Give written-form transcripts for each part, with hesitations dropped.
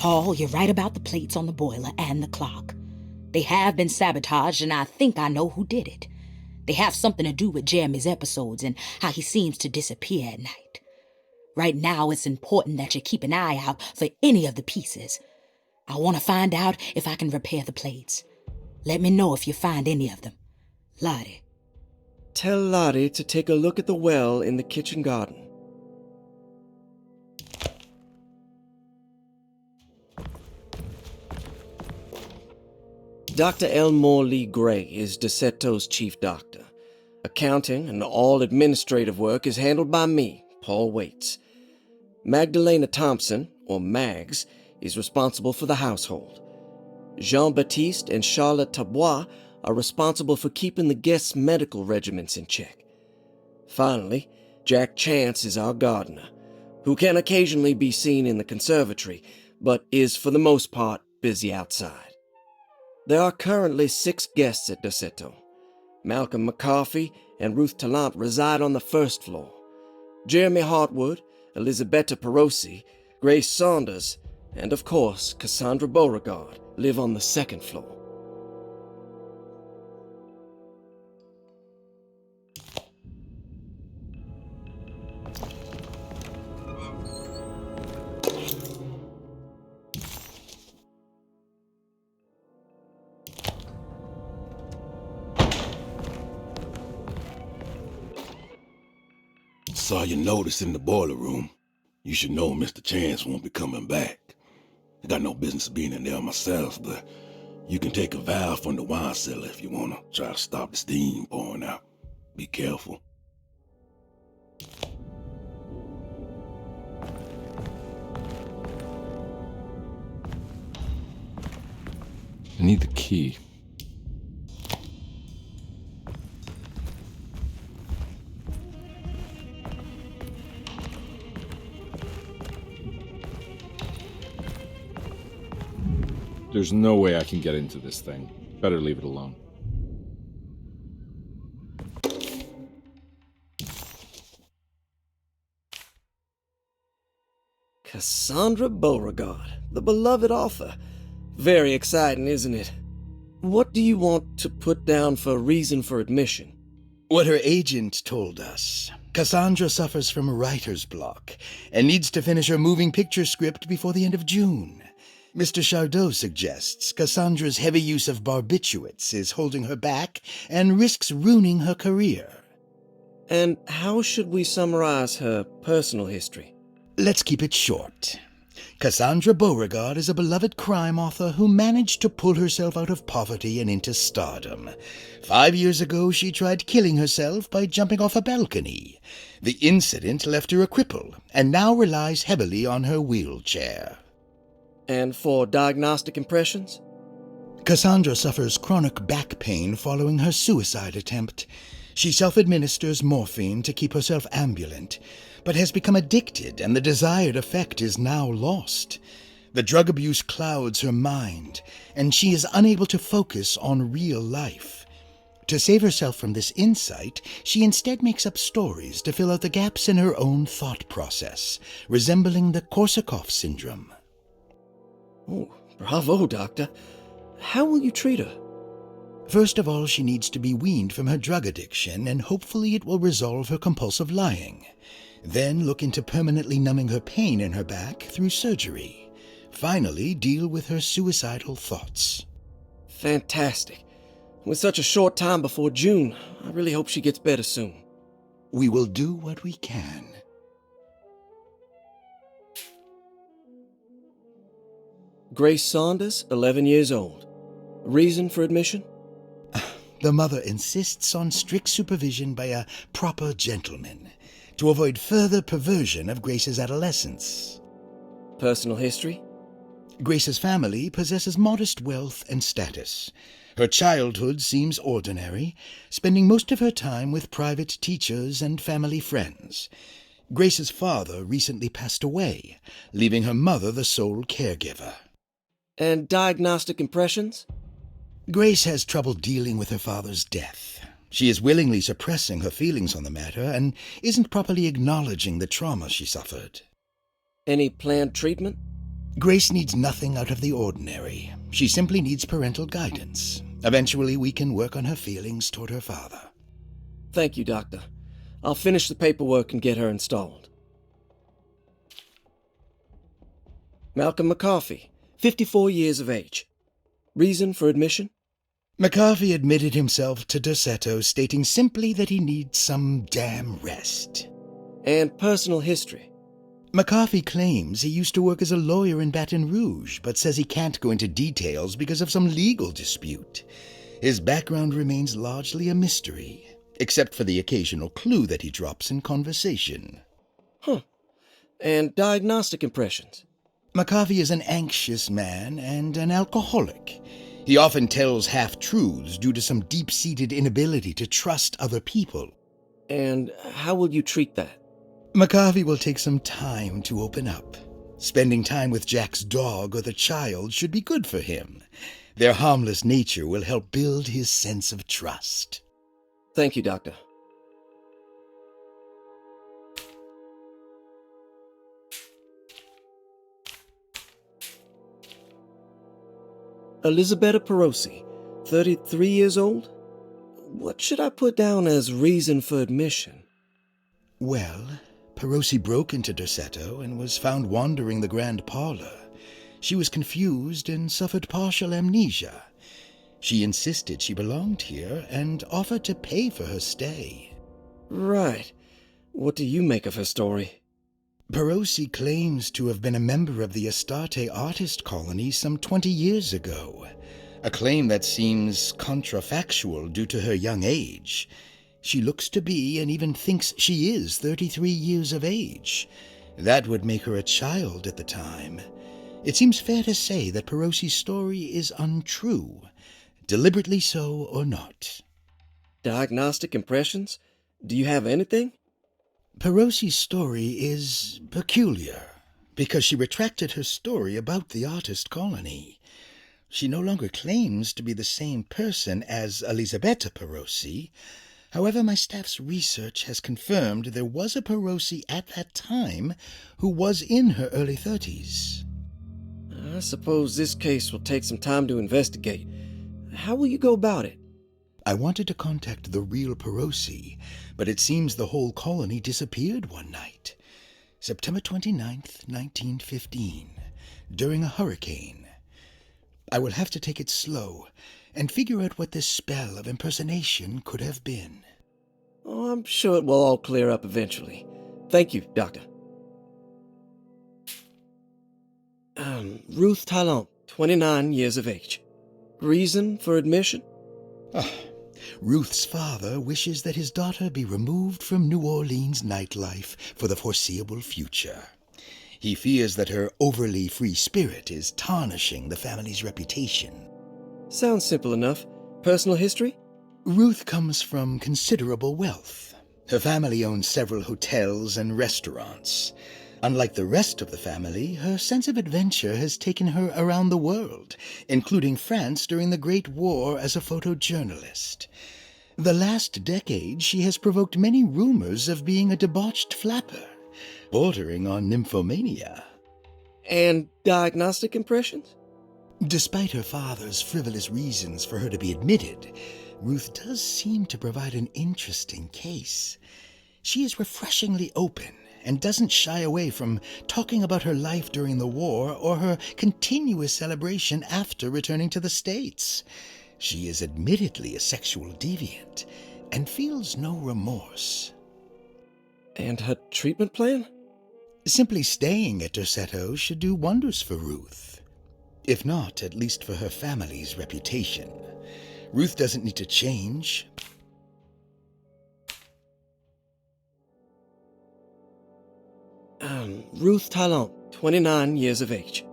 Paul, you're right about the plates on the boiler and the clock. They have been sabotaged, and I think I know who did it. They have something to do with Jeremy's episodes and how he seems to disappear at night. Right now, it's important that you keep an eye out for any of the pieces. I want to find out if I can repair the plates. Let me know if you find any of them. Lottie. Tell Lottie to take a look at the well in the kitchen garden. Dr. Elmore Lee Gray is Derceto's chief doctor. Accounting and all administrative work is handled by me, Paul Waits. Magdalena Thompson, or Mags, is responsible for the household. Jean-Baptiste and Charlotte Tabois are responsible for keeping the guests' medical regimens in check. Finally, Jack Chance is our gardener, who can occasionally be seen in the conservatory, but is for the most part busy outside. There are currently 6 guests at Derceto. Malcolm McCarthy and Ruth Tallant reside on the first floor. Jeremy Hartwood, Elisabetta Perosi, Grace Saunders, and of course Cassandra Beauregard live on the second floor. Saw your notice in the boiler room. You should know Mr. Chance won't be coming back. I got no business being in there myself, but you can take a valve from the wine cellar if you want to try to stop the steam pouring out. Be careful. I need the key. There's no way I can get into this thing. Better leave it alone. Cassandra Beauregard, the beloved author. Very exciting, isn't it? What do you want to put down for reason for admission? What her agent told us. Cassandra suffers from writer's block and needs to finish her moving picture script before the end of June. Mr. Chardot suggests Cassandra's heavy use of barbiturates is holding her back and risks ruining her career. And how should we summarize her personal history? Let's keep it short. Cassandra Beauregard is a beloved crime author who managed to pull herself out of poverty and into stardom. 5 years ago, she tried killing herself by jumping off a balcony. The incident left her a cripple and now relies heavily on her wheelchair. And for diagnostic impressions? Cassandra suffers chronic back pain following her suicide attempt. She self-administers morphine to keep herself ambulant, but has become addicted and the desired effect is now lost. The drug abuse clouds her mind, and she is unable to focus on real life. To save herself from this insight, she instead makes up stories to fill out the gaps in her own thought process, resembling the Korsakoff syndrome. Oh, bravo, Doctor. How will you treat her? First of all, she needs to be weaned from her drug addiction, and hopefully it will resolve her compulsive lying. Then look into permanently numbing her pain in her back through surgery. Finally, deal with her suicidal thoughts. Fantastic. With such a short time before June, I really hope she gets better soon. We will do what we can. Grace Saunders, 11 years old. Reason for admission? The mother insists on strict supervision by a proper gentleman to avoid further perversion of Grace's adolescence. Personal history? Grace's family possesses modest wealth and status. Her childhood seems ordinary, spending most of her time with private teachers and family friends. Grace's father recently passed away, leaving her mother the sole caregiver. And diagnostic impressions? Grace has trouble dealing with her father's death. She is willingly suppressing her feelings on the matter and isn't properly acknowledging the trauma she suffered. Any planned treatment? Grace needs nothing out of the ordinary. She simply needs parental guidance. Eventually, we can work on her feelings toward her father. Thank you, Doctor. I'll finish the paperwork and get her installed. Malcolm McCarthy, 54 years of age. Reason for admission? McCarthy admitted himself to Derceto, stating simply that he needs some damn rest. And personal history? McCarthy claims he used to work as a lawyer in Baton Rouge, but says he can't go into details because of some legal dispute. His background remains largely a mystery, except for the occasional clue that he drops in conversation. Huh. And diagnostic impressions? McCarthy is an anxious man and an alcoholic. He often tells half-truths due to some deep-seated inability to trust other people. And how will you treat that? McCarthy will take some time to open up. Spending time with Jack's dog or the child should be good for him. Their harmless nature will help build his sense of trust. Thank you, Doctor. Elisabetta Perosi, 33 years old? What should I put down as reason for admission? Well, Perosi broke into Derceto and was found wandering the grand parlor. She was confused and suffered partial amnesia. She insisted she belonged here and offered to pay for her stay. Right. What do you make of her story? Perosi claims to have been a member of the Astarte artist colony some 20 years ago, a claim that seems contrafactual due to her young age. She looks to be and even thinks she is 33 years of age. That would make her a child at the time. It seems fair to say that Perosi's story is untrue, deliberately so or not. Diagnostic impressions? Do you have anything? Perosi's story is peculiar, because she retracted her story about the artist colony. She no longer claims to be the same person as Elisabetta Perosi. However, my staff's research has confirmed there was a Perosi at that time who was in her early 30s. I suppose this case will take some time to investigate. How will you go about it? I wanted to contact the real Perosi, but it seems the whole colony disappeared one night, September 29th, 1915, during a hurricane. I will have to take it slow and figure out what this spell of impersonation could have been. Oh, I'm sure it will all clear up eventually. Thank you, Doctor. Ruth Talon, 29 years of age. Reason for admission? Ruth's father wishes that his daughter be removed from New Orleans nightlife for the foreseeable future. He fears that her overly free spirit is tarnishing the family's reputation. Sounds simple enough. Personal history? Ruth comes from considerable wealth. Her family owns several hotels and restaurants. Unlike the rest of the family, her sense of adventure has taken her around the world, including France during the Great War as a photojournalist. The last decade, she has provoked many rumors of being a debauched flapper, bordering on nymphomania. And diagnostic impressions? Despite her father's frivolous reasons for her to be admitted, Ruth does seem to provide an interesting case. She is refreshingly open and doesn't shy away from talking about her life during the war or her continuous celebration after returning to the States. She is admittedly a sexual deviant and feels no remorse. And her treatment plan? Simply staying at Derceto should do wonders for Ruth. If not, at least for her family's reputation. Ruth doesn't need to change. Ruth Talon, 29 years of age.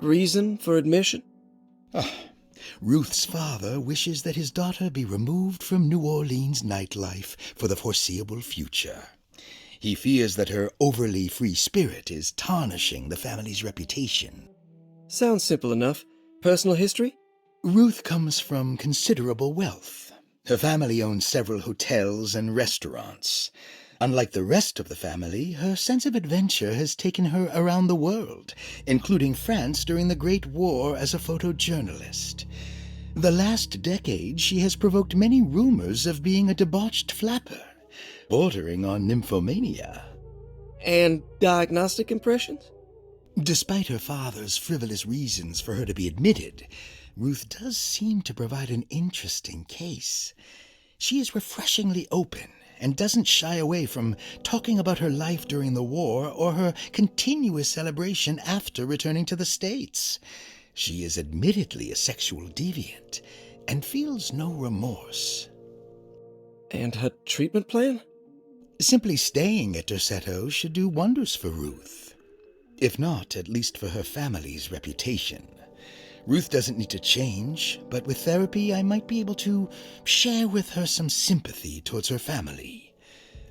Reason for admission? Ruth's father wishes that his daughter be removed from New Orleans nightlife for the foreseeable future. He fears that her overly free spirit is tarnishing the family's reputation. Sounds simple enough. Personal history? Ruth comes from considerable wealth. Her family owns several hotels and restaurants. Unlike the rest of the family, her sense of adventure has taken her around the world, including France during the Great War as a photojournalist. The last decade, she has provoked many rumors of being a debauched flapper, bordering on nymphomania. And diagnostic impressions? Despite her father's frivolous reasons for her to be admitted, Ruth does seem to provide an interesting case. She is refreshingly open and doesn't shy away from talking about her life during the war or her continuous celebration after returning to the States. She is admittedly a sexual deviant and feels no remorse. And her treatment plan? Simply staying at Derceto should do wonders for Ruth. If not, at least for her family's reputation. Ruth doesn't need to change, but with therapy I might be able to share with her some sympathy towards her family.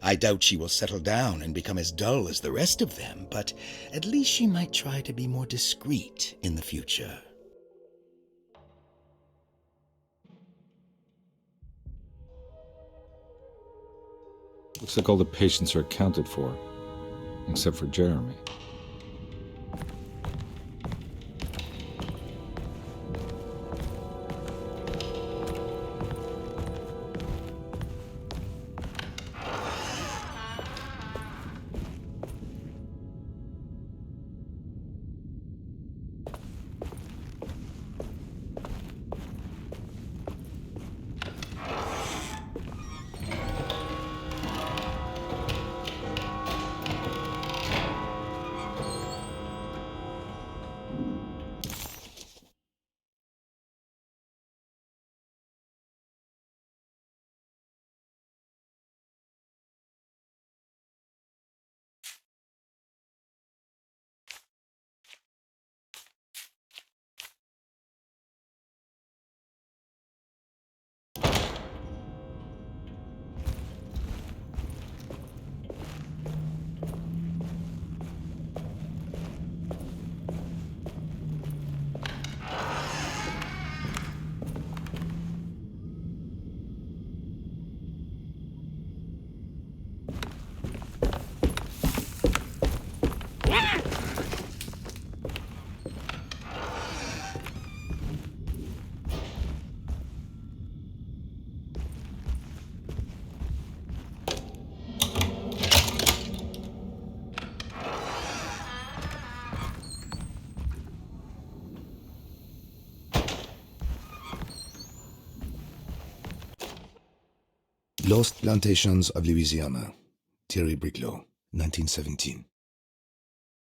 I doubt she will settle down and become as dull as the rest of them, but at least she might try to be more discreet in the future. Looks like all the patients are accounted for, except for Jeremy. Lost Plantations of Louisiana, Thierry Briclot, 1917.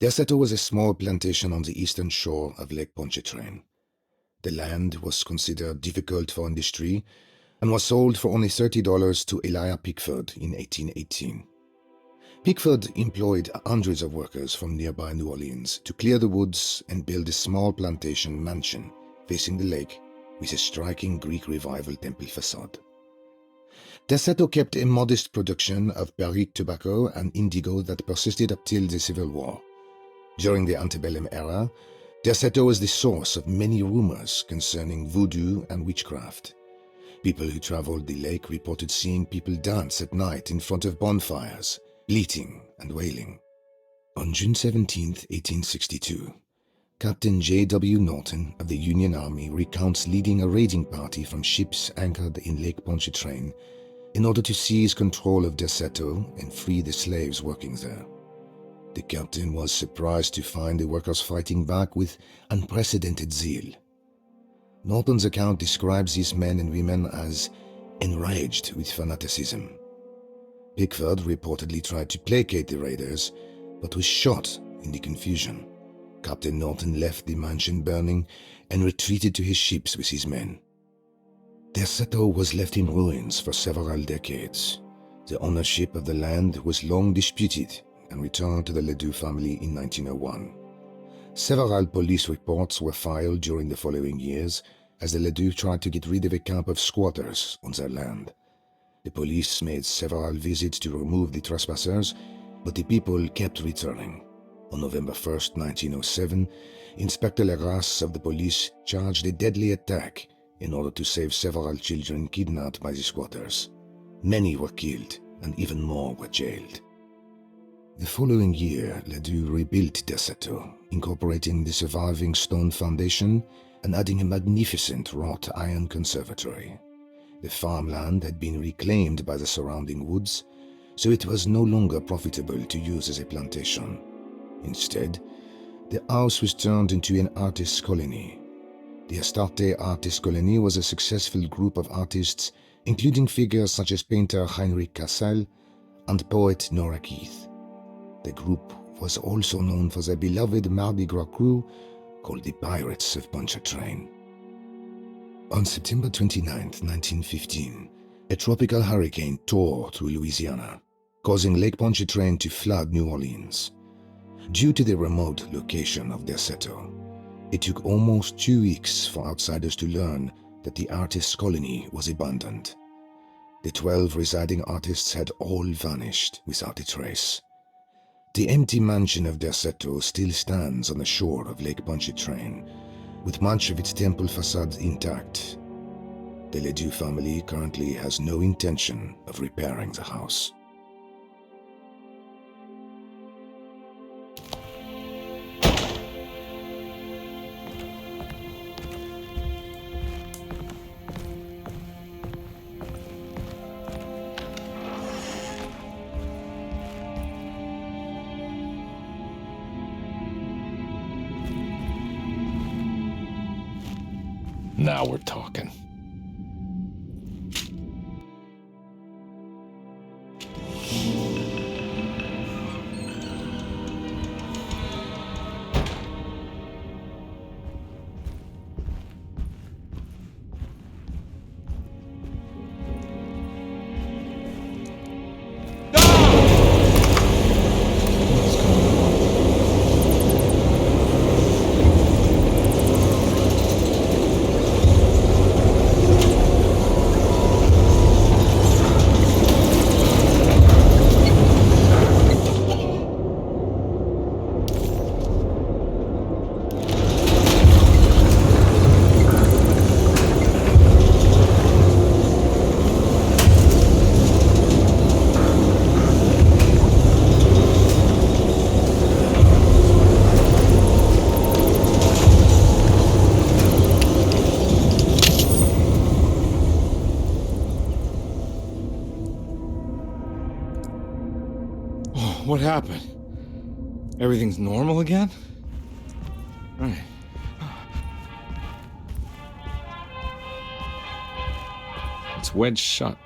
Derceto was a small plantation on the eastern shore of Lake Pontchartrain. The land was considered difficult for industry and was sold for only $30 to Elijah Pickford in 1818. Pickford employed hundreds of workers from nearby New Orleans to clear the woods and build a small plantation mansion facing the lake with a striking Greek Revival temple facade. Derceto kept a modest production of barrique tobacco and indigo that persisted up till the Civil War. During the antebellum era, Derceto was the source of many rumors concerning voodoo and witchcraft. People who traveled the lake reported seeing people dance at night in front of bonfires, bleating and wailing. On June 17, 1862, Captain J.W. Norton of the Union Army recounts leading a raiding party from ships anchored in Lake Pontchartrain in order to seize control of Derceto and free the slaves working there. The captain was surprised to find the workers fighting back with unprecedented zeal. Norton's account describes these men and women as enraged with fanaticism. Pickford reportedly tried to placate the raiders, but was shot in the confusion. Captain Norton left the mansion burning and retreated to his ships with his men. Derceto was left in ruins for several decades. The ownership of the land was long disputed and returned to the Ledoux family in 1901. Several police reports were filed during the following years as the Ledoux tried to get rid of a camp of squatters on their land. The police made several visits to remove the trespassers, but the people kept returning. On November 1, 1907, Inspector Legras of the police charged a deadly attack in order to save several children kidnapped by the squatters. Many were killed and even more were jailed. The following year, Ledoux rebuilt Derceto, incorporating the surviving stone foundation and adding a magnificent wrought iron conservatory. The farmland had been reclaimed by the surrounding woods, so it was no longer profitable to use as a plantation. Instead, the house was turned into an artist's colony. The Astarte Artist Colony was a successful group of artists, including figures such as painter Heinrich Cassel and poet Nora Keith. The group was also known for their beloved Mardi Gras crew called the Pirates of Pontchartrain. On September 29, 1915, a tropical hurricane tore through Louisiana, causing Lake Pontchartrain to flood New Orleans. Due to the remote location of Derceto, it took almost 2 weeks for outsiders to learn that the artists' colony was abandoned. The 12 residing artists had all vanished without a trace. The empty mansion of Derceto still stands on the shore of Lake Pontchartrain, with much of its temple facade intact. The Ledoux family currently has no intention of repairing the house. Now we're talking. What happened? Everything's normal again? Right. It's wedged shut.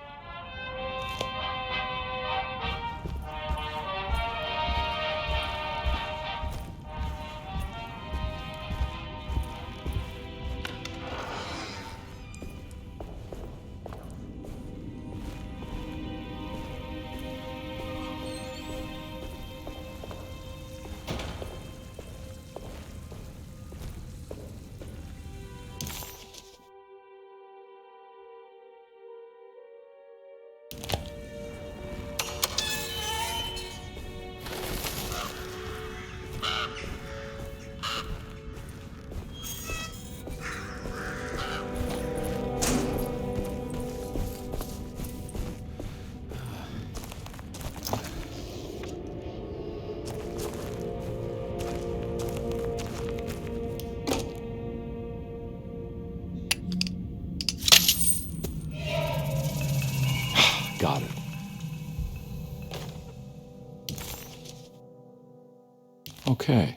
Got it. Okay.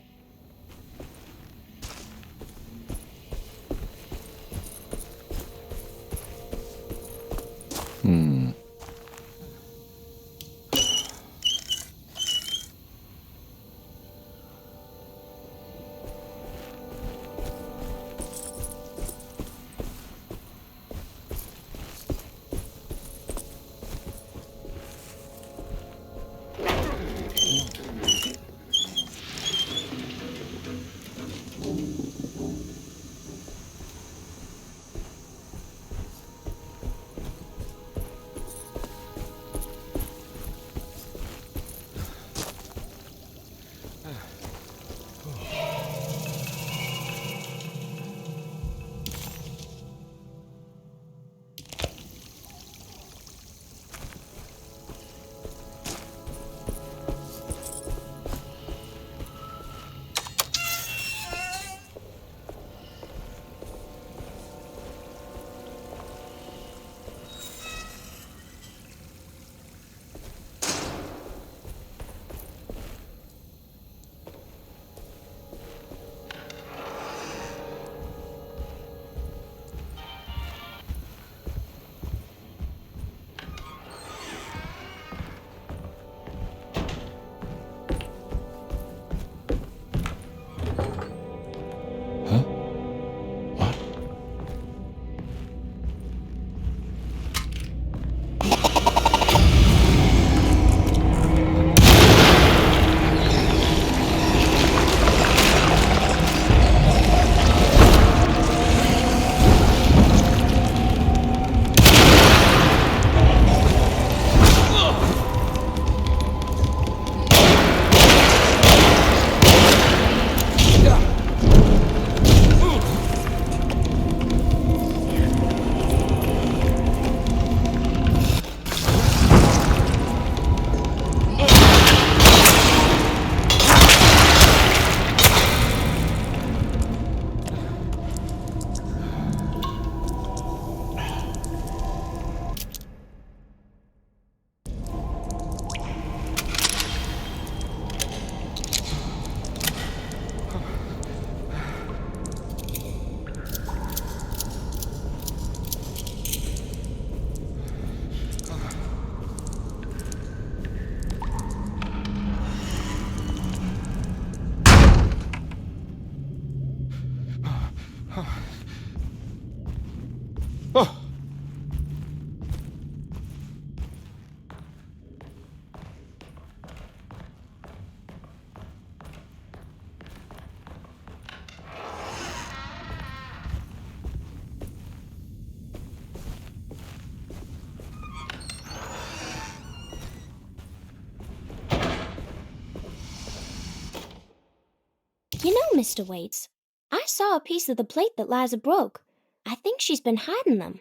You know, Mr. Waits, I saw a piece of the plate that Liza broke. I think she's been hiding them.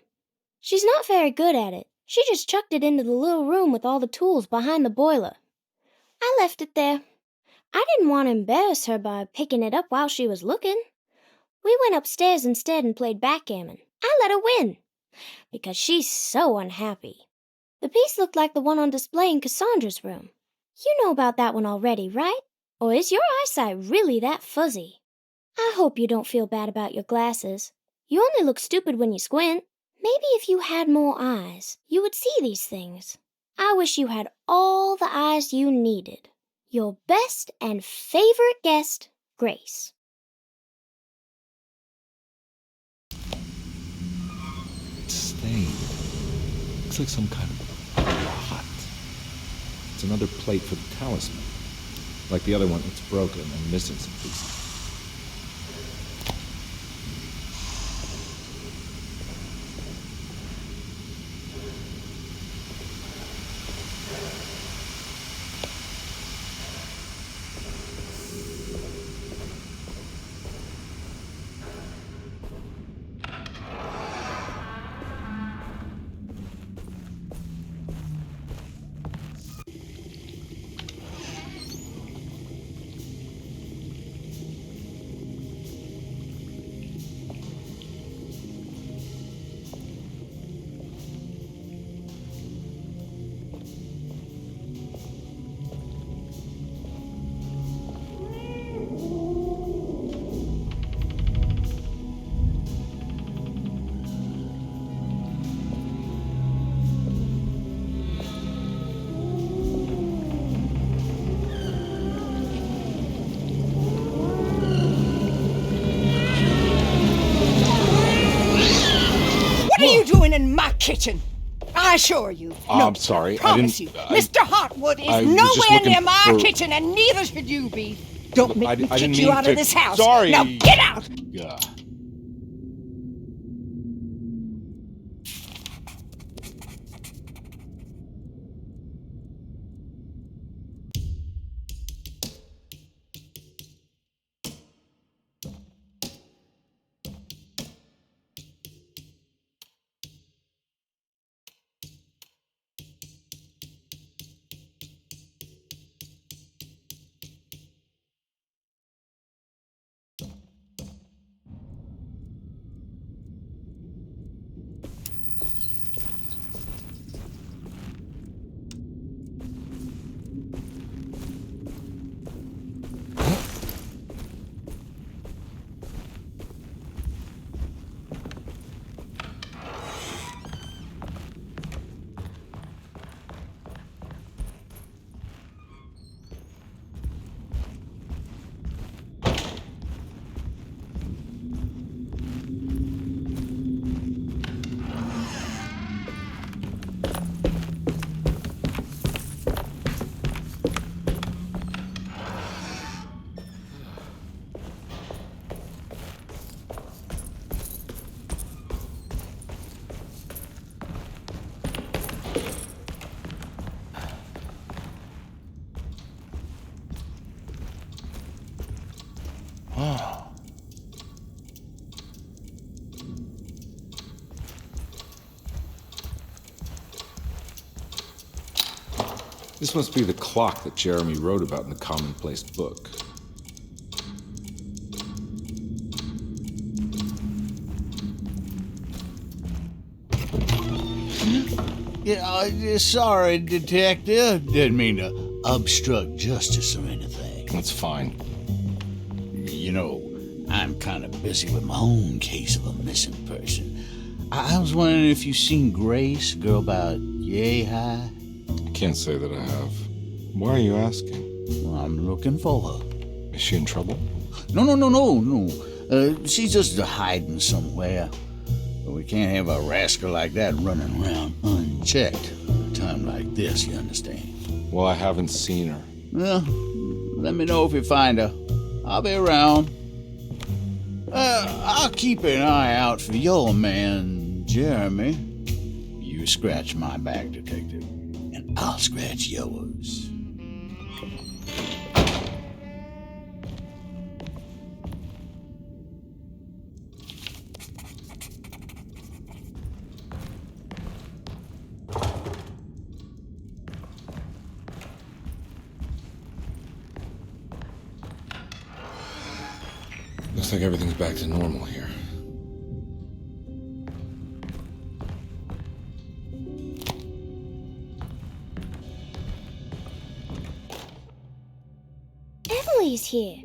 She's not very good at it. She just chucked it into the little room with all the tools behind the boiler. I left it there. I didn't want to embarrass her by picking it up while she was looking. We went upstairs instead and played backgammon. I let her win, because she's so unhappy. The piece looked like the one on display in Cassandra's room. You know about that one already, right? Or is your eyesight really that fuzzy? I hope you don't feel bad about your glasses. You only look stupid when you squint. Maybe if you had more eyes, you would see these things. I wish you had all the eyes you needed. Your best and favorite guest, Grace. It's stained. Looks like some kind of rot. It's another plate for the talisman. Like the other one, it's broken and missing some pieces. What are you doing in my kitchen? I assure you. No, I'm sorry. I promise you. Mr. Hartwood is nowhere near my kitchen, and neither should you be. Don't make me kick you out of this house. Sorry. Now get out! Yeah. This must be the clock that Jeremy wrote about in the Commonplace book. Yeah, sorry, Detective. Didn't mean to obstruct justice or anything. That's fine. You know, I'm kind of busy with my own case of a missing person. I was wondering if you've seen Grace, a girl about yay high. I can't say that I have. Why are you asking? Well, I'm looking for her. Is she in trouble? No. She's just hiding somewhere. But we can't have a rascal like that running around unchecked at a time like this, you understand? Well, I haven't seen her. Well, let me know if you find her. I'll be around. I'll keep an eye out for your man, Jeremy. You scratch my back, Detective, and I'll scratch yours. Looks like everything's back to normal here. Emily's here.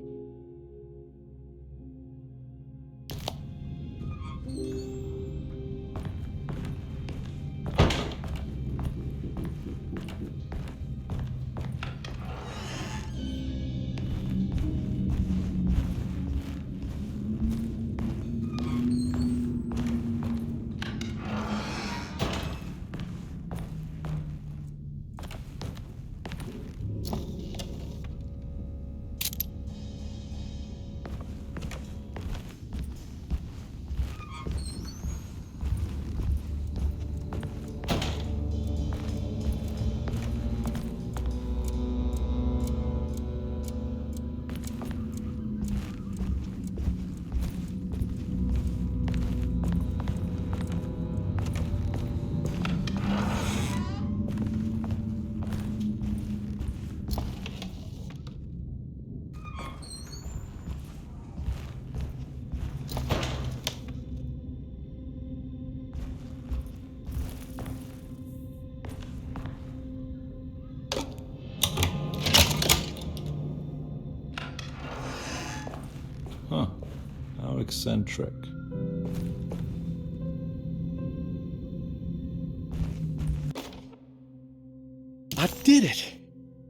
Huh. How eccentric. I did it!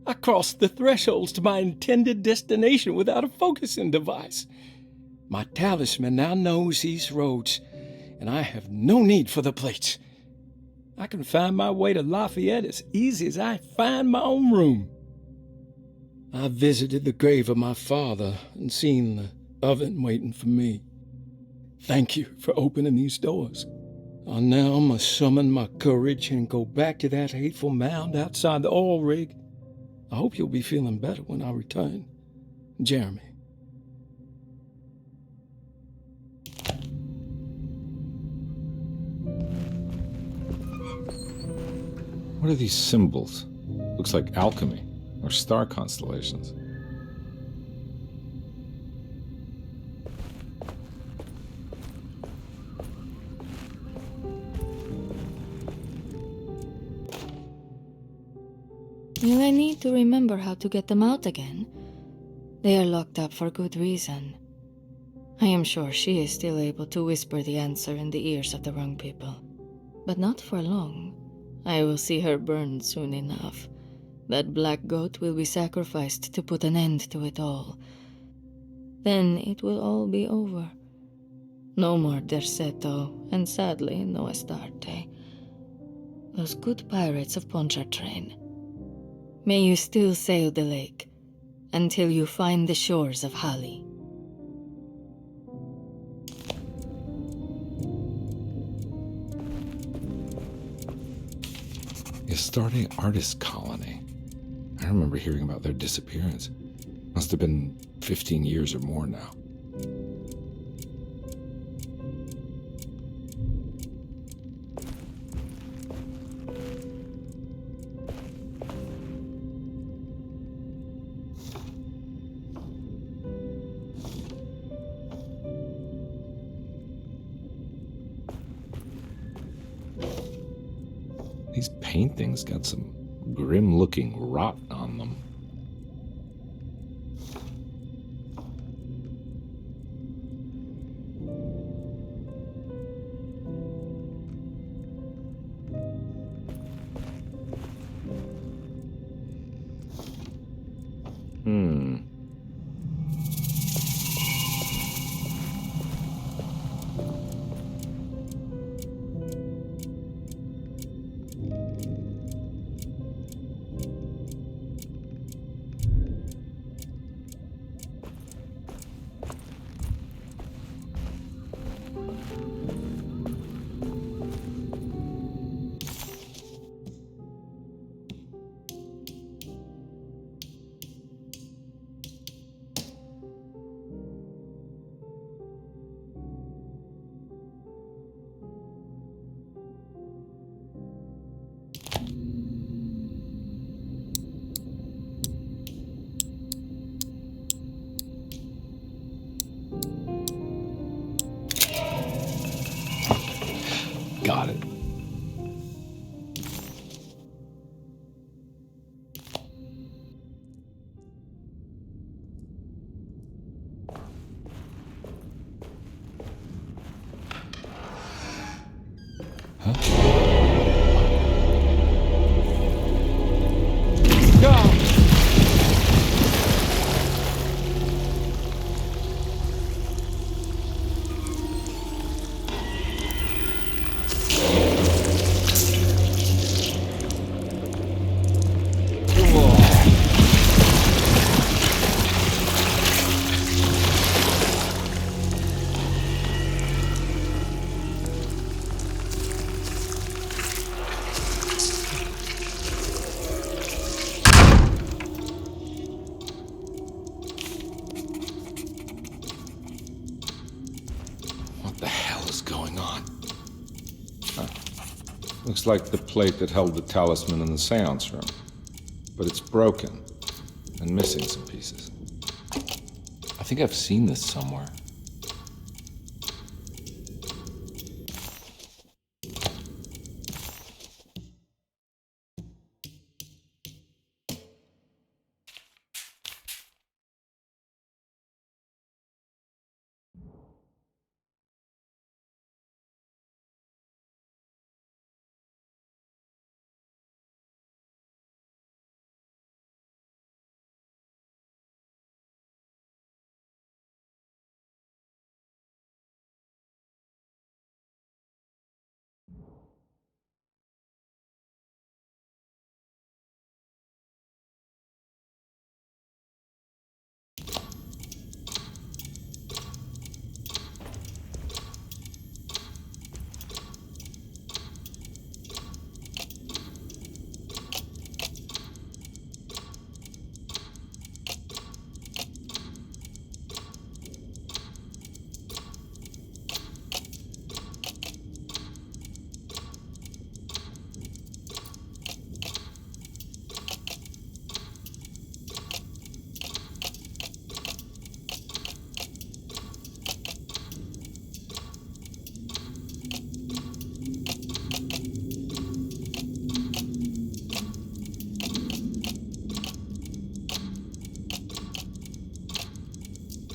I crossed the thresholds to my intended destination without a focusing device. My talisman now knows these roads, and I have no need for the plates. I can find my way to Lafayette as easy as I find my own room. I visited the grave of my father and seen the oven waiting for me. Thank you for opening these doors. I now must summon my courage and go back to that hateful mound outside the oil rig. I hope you'll be feeling better when I return. Jeremy. What are these symbols? Looks like alchemy or star constellations. Will I need to remember how to get them out again? They are locked up for good reason. I am sure she is still able to whisper the answer in the ears of the wrong people. But not for long. I will see her burned soon enough. That black goat will be sacrificed to put an end to it all. Then it will all be over. No more Derceto, and sadly, no Astarte. Those good pirates of Pontchartrain. May you still sail the lake, until you find the shores of Hali. The Astarte Artist Colony. I remember hearing about their disappearance. Must have been 15 years or more now. These paintings got some grim-looking rot on them. Looks like the plate that held the talisman in the seance room. But it's broken and missing some pieces. I think I've seen this somewhere.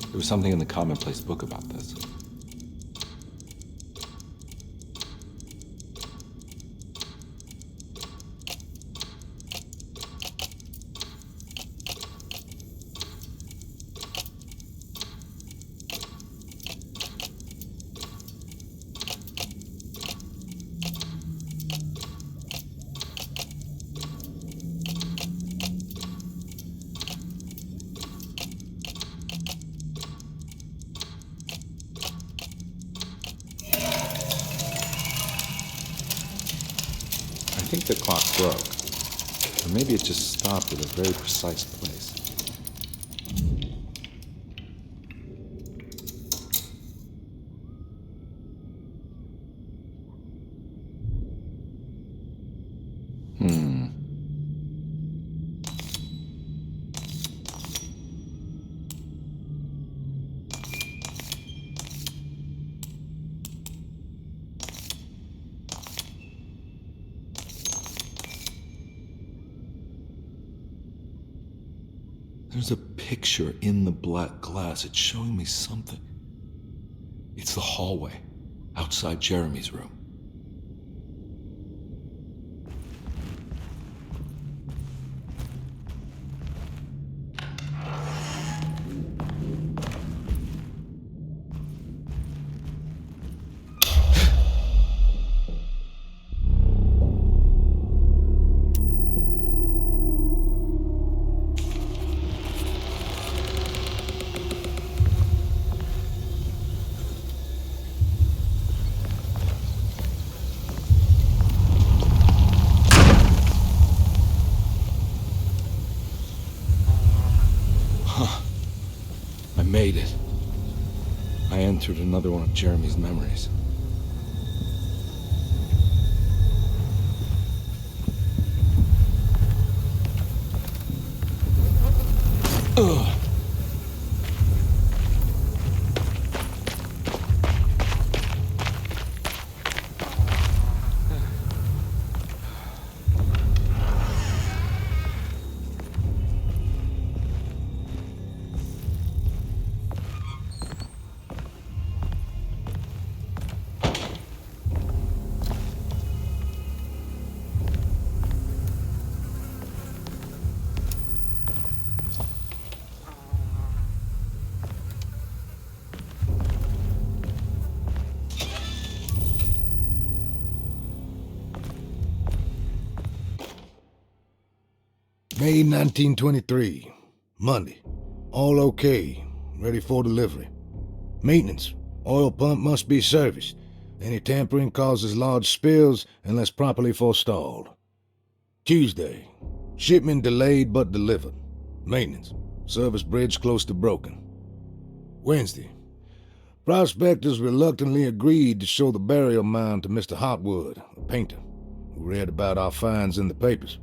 There was something in the commonplace book about this. I think the clock broke. Or maybe it just stopped at a very precise place. There's a picture in the black glass. It's showing me something. It's the hallway outside Jeremy's room. I made it. I entered another one of Jeremy's memories. Ugh. May 1923. Monday. All okay. Ready for delivery. Maintenance. Oil pump must be serviced. Any tampering causes large spills unless properly forestalled. Tuesday. Shipment delayed but delivered. Maintenance. Service bridge close to broken. Wednesday. Prospectors reluctantly agreed to show the burial mound to Mr. Hartwood, a painter. who read about our finds in the papers.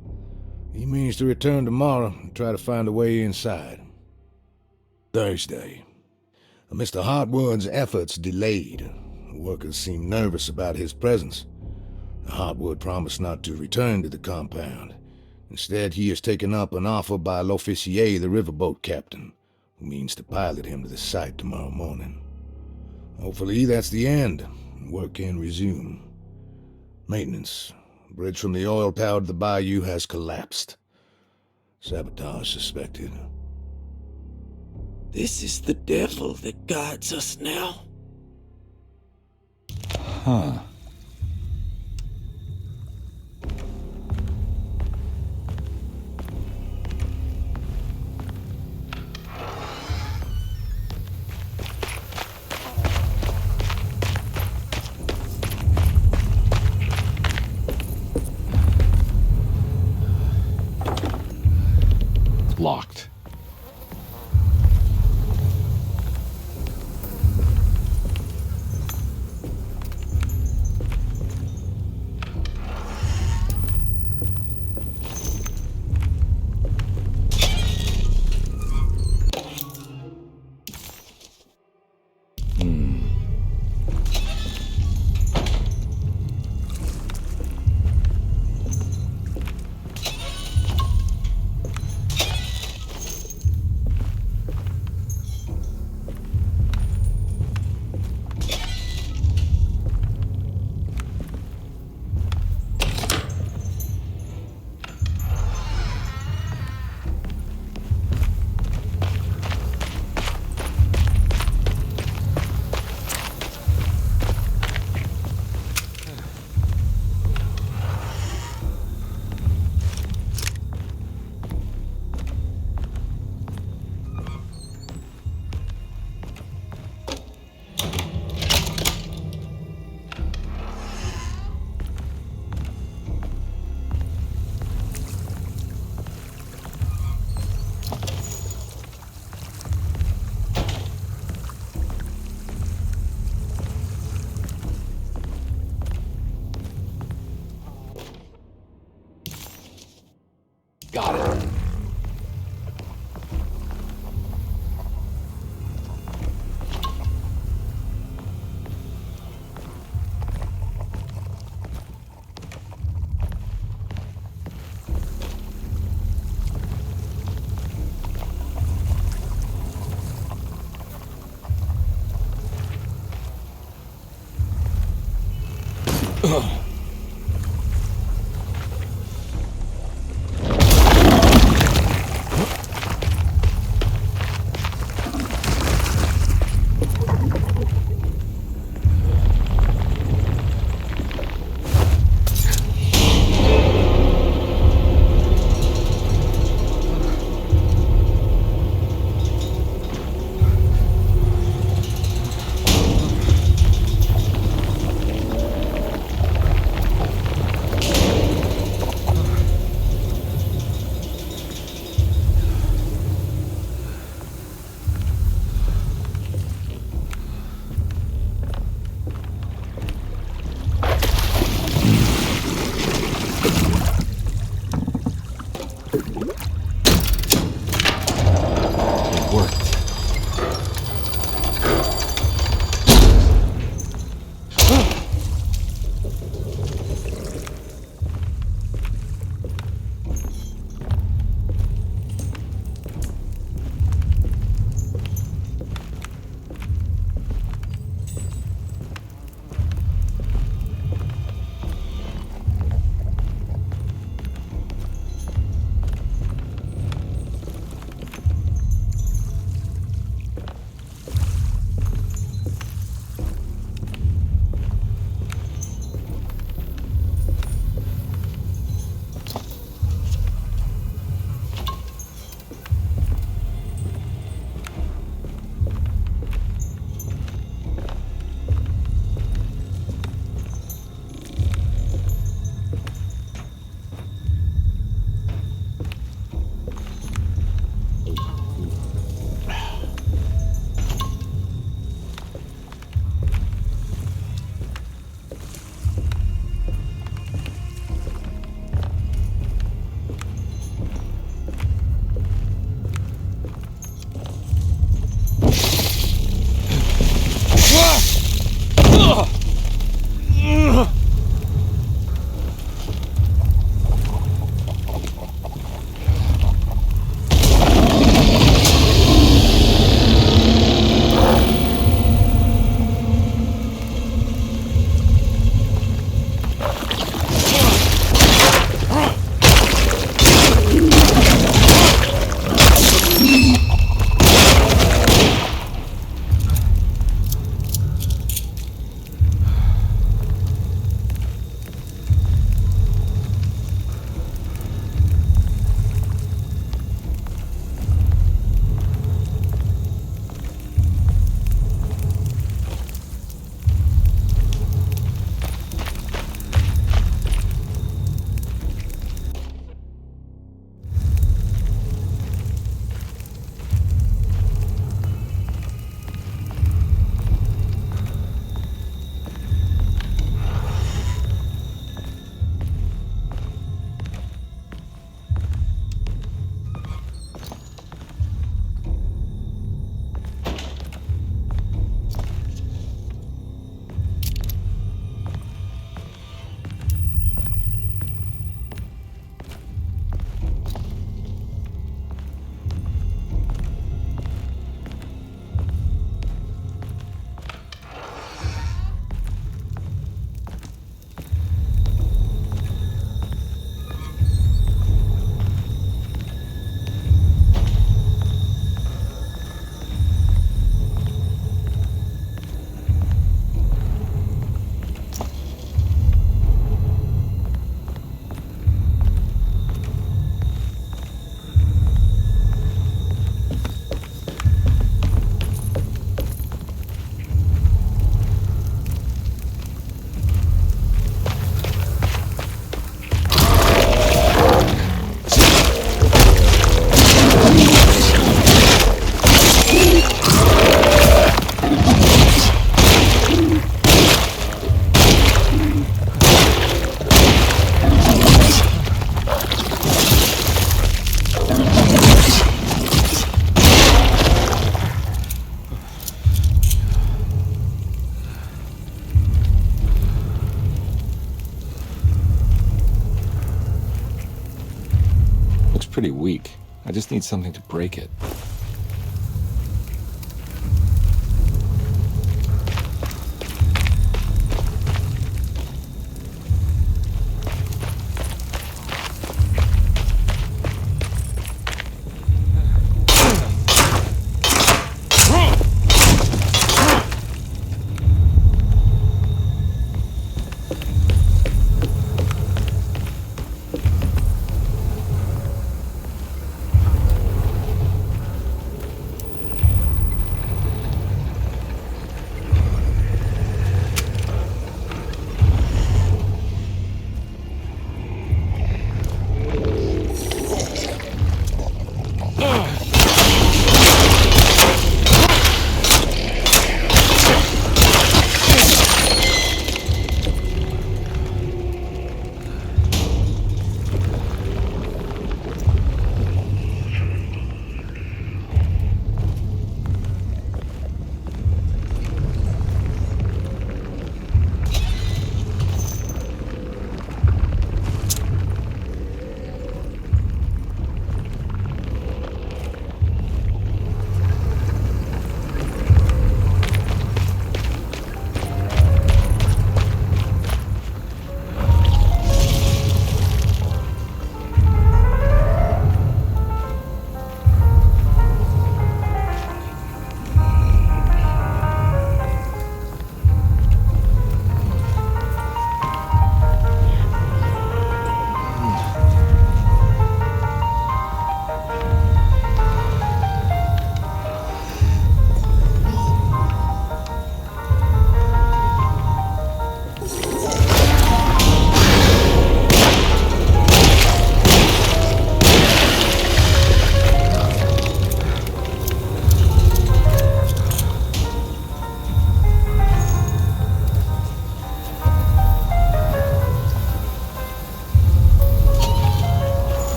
He means to return tomorrow and try to find a way inside. Thursday. Mr. Hartwood's efforts delayed. The workers seemed nervous about his presence. Hartwood promised not to return to the compound. Instead, he has taken up an offer by L'Officier, the riverboat captain, who means to pilot him to the site tomorrow morning. Hopefully that's the end. Work can resume. Maintenance. The bridge from the oil tower to the bayou has collapsed. Sabotage suspected. This is the devil that guides us now. Huh. Locked. Got it. pretty weak. I just need something to break it.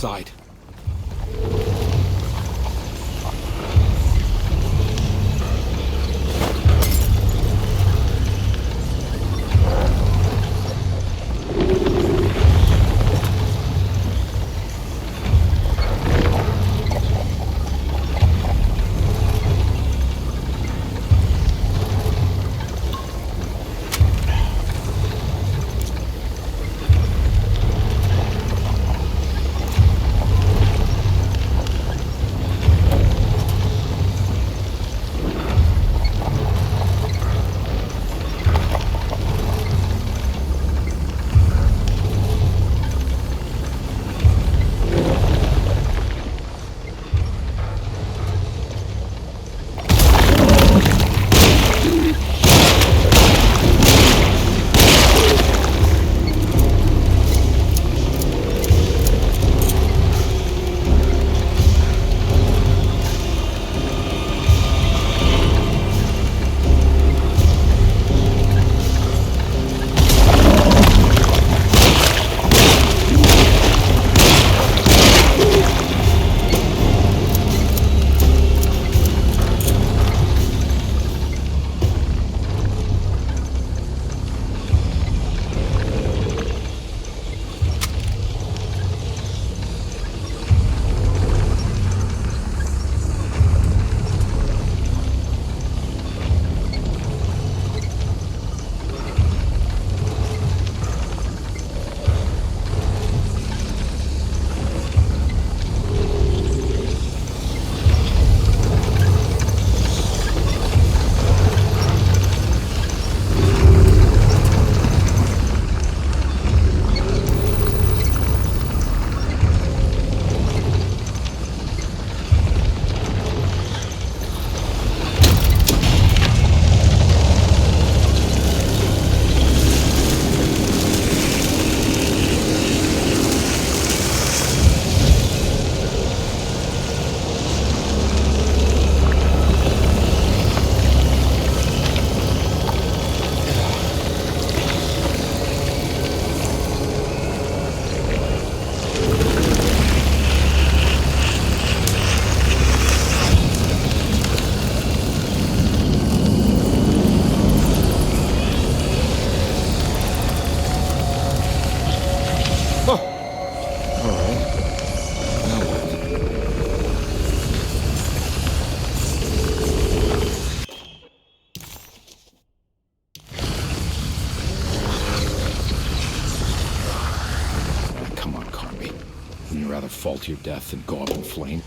outside. Fall to your death and go up in flame.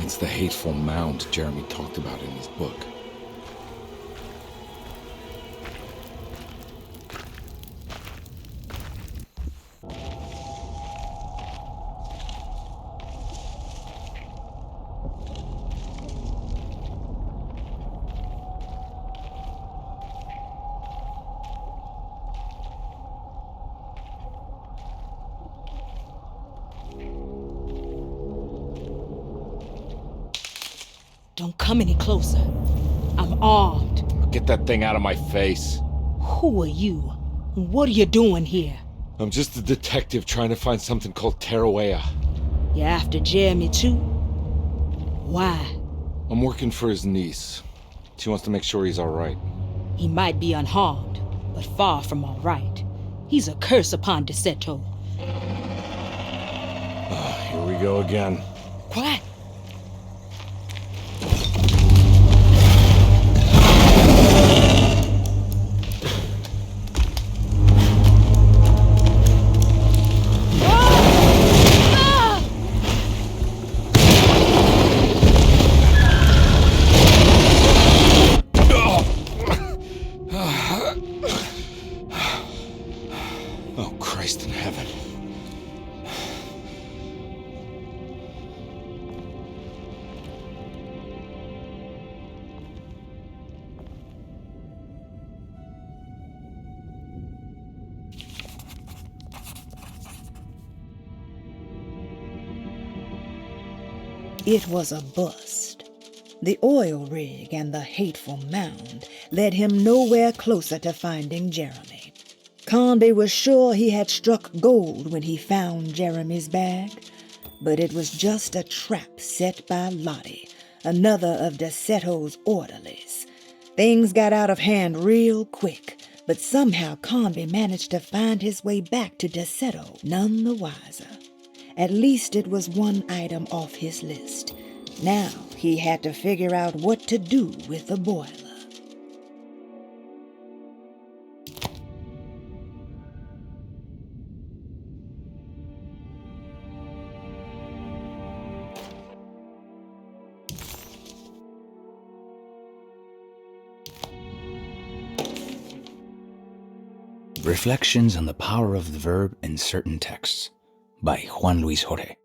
It's the hateful mound Jeremy talked about in his book. Don't come any closer. I'm armed. Get that thing out of my face. Who are you? What are you doing here? I'm just a detective trying to find something called Tarawea. You're after Jeremy too? Why? I'm working for his niece. She wants to make sure he's alright. He might be unharmed, but far from alright. He's a curse upon Derceto. Here we go again. Quiet. Oh, Christ in heaven. It was a bust. The oil rig and the hateful mound led him nowhere closer to finding Jeremy. Carnby was sure he had struck gold when he found Jeremy's bag, but it was just a trap set by Lottie, another of Derceto's orderlies. Things got out of hand real quick, but somehow Carnby managed to find his way back to Derceto none the wiser. At least it was one item off his list. Now he had to figure out what to do with the boiler. Reflections on the Power of the Verb in Certain Texts by Juan Luis Jorge.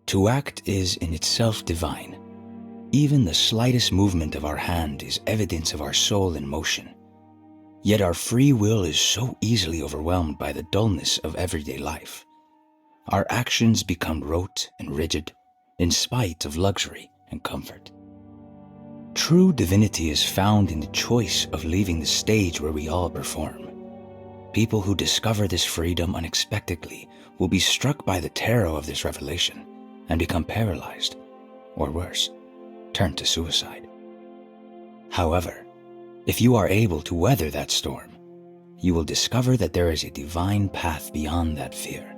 To act is in itself divine. Even the slightest movement of our hand is evidence of our soul in motion. Yet our free will is so easily overwhelmed by the dullness of everyday life. Our actions become rote and rigid, in spite of luxury and comfort. True divinity is found in the choice of leaving the stage where we all perform. People who discover this freedom unexpectedly will be struck by the terror of this revelation and become paralyzed, or worse, turn to suicide. However, if you are able to weather that storm, you will discover that there is a divine path beyond that fear.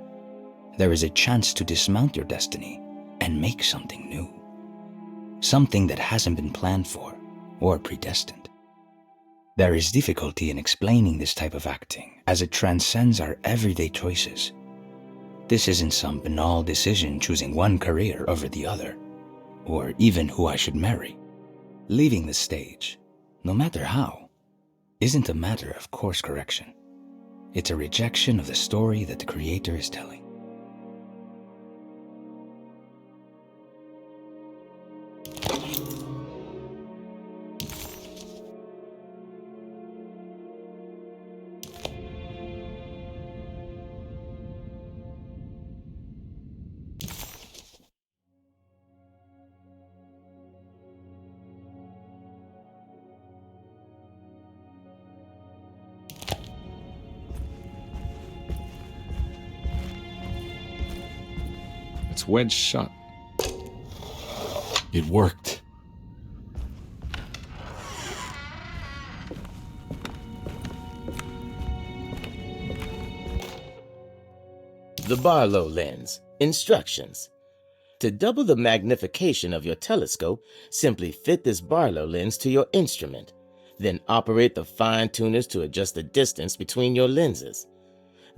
There is a chance to dismount your destiny and make something new. Something that hasn't been planned for or predestined. There is difficulty in explaining this type of acting as it transcends our everyday choices. This isn't some banal decision choosing one career over the other, or even who I should marry. Leaving the stage, no matter how, isn't a matter of course correction. It's a rejection of the story that the Creator is telling. It's wedged shut. It worked. The Barlow lens. Instructions. To double the magnification of your telescope, simply fit this Barlow lens to your instrument. Then operate the fine tuners to adjust the distance between your lenses.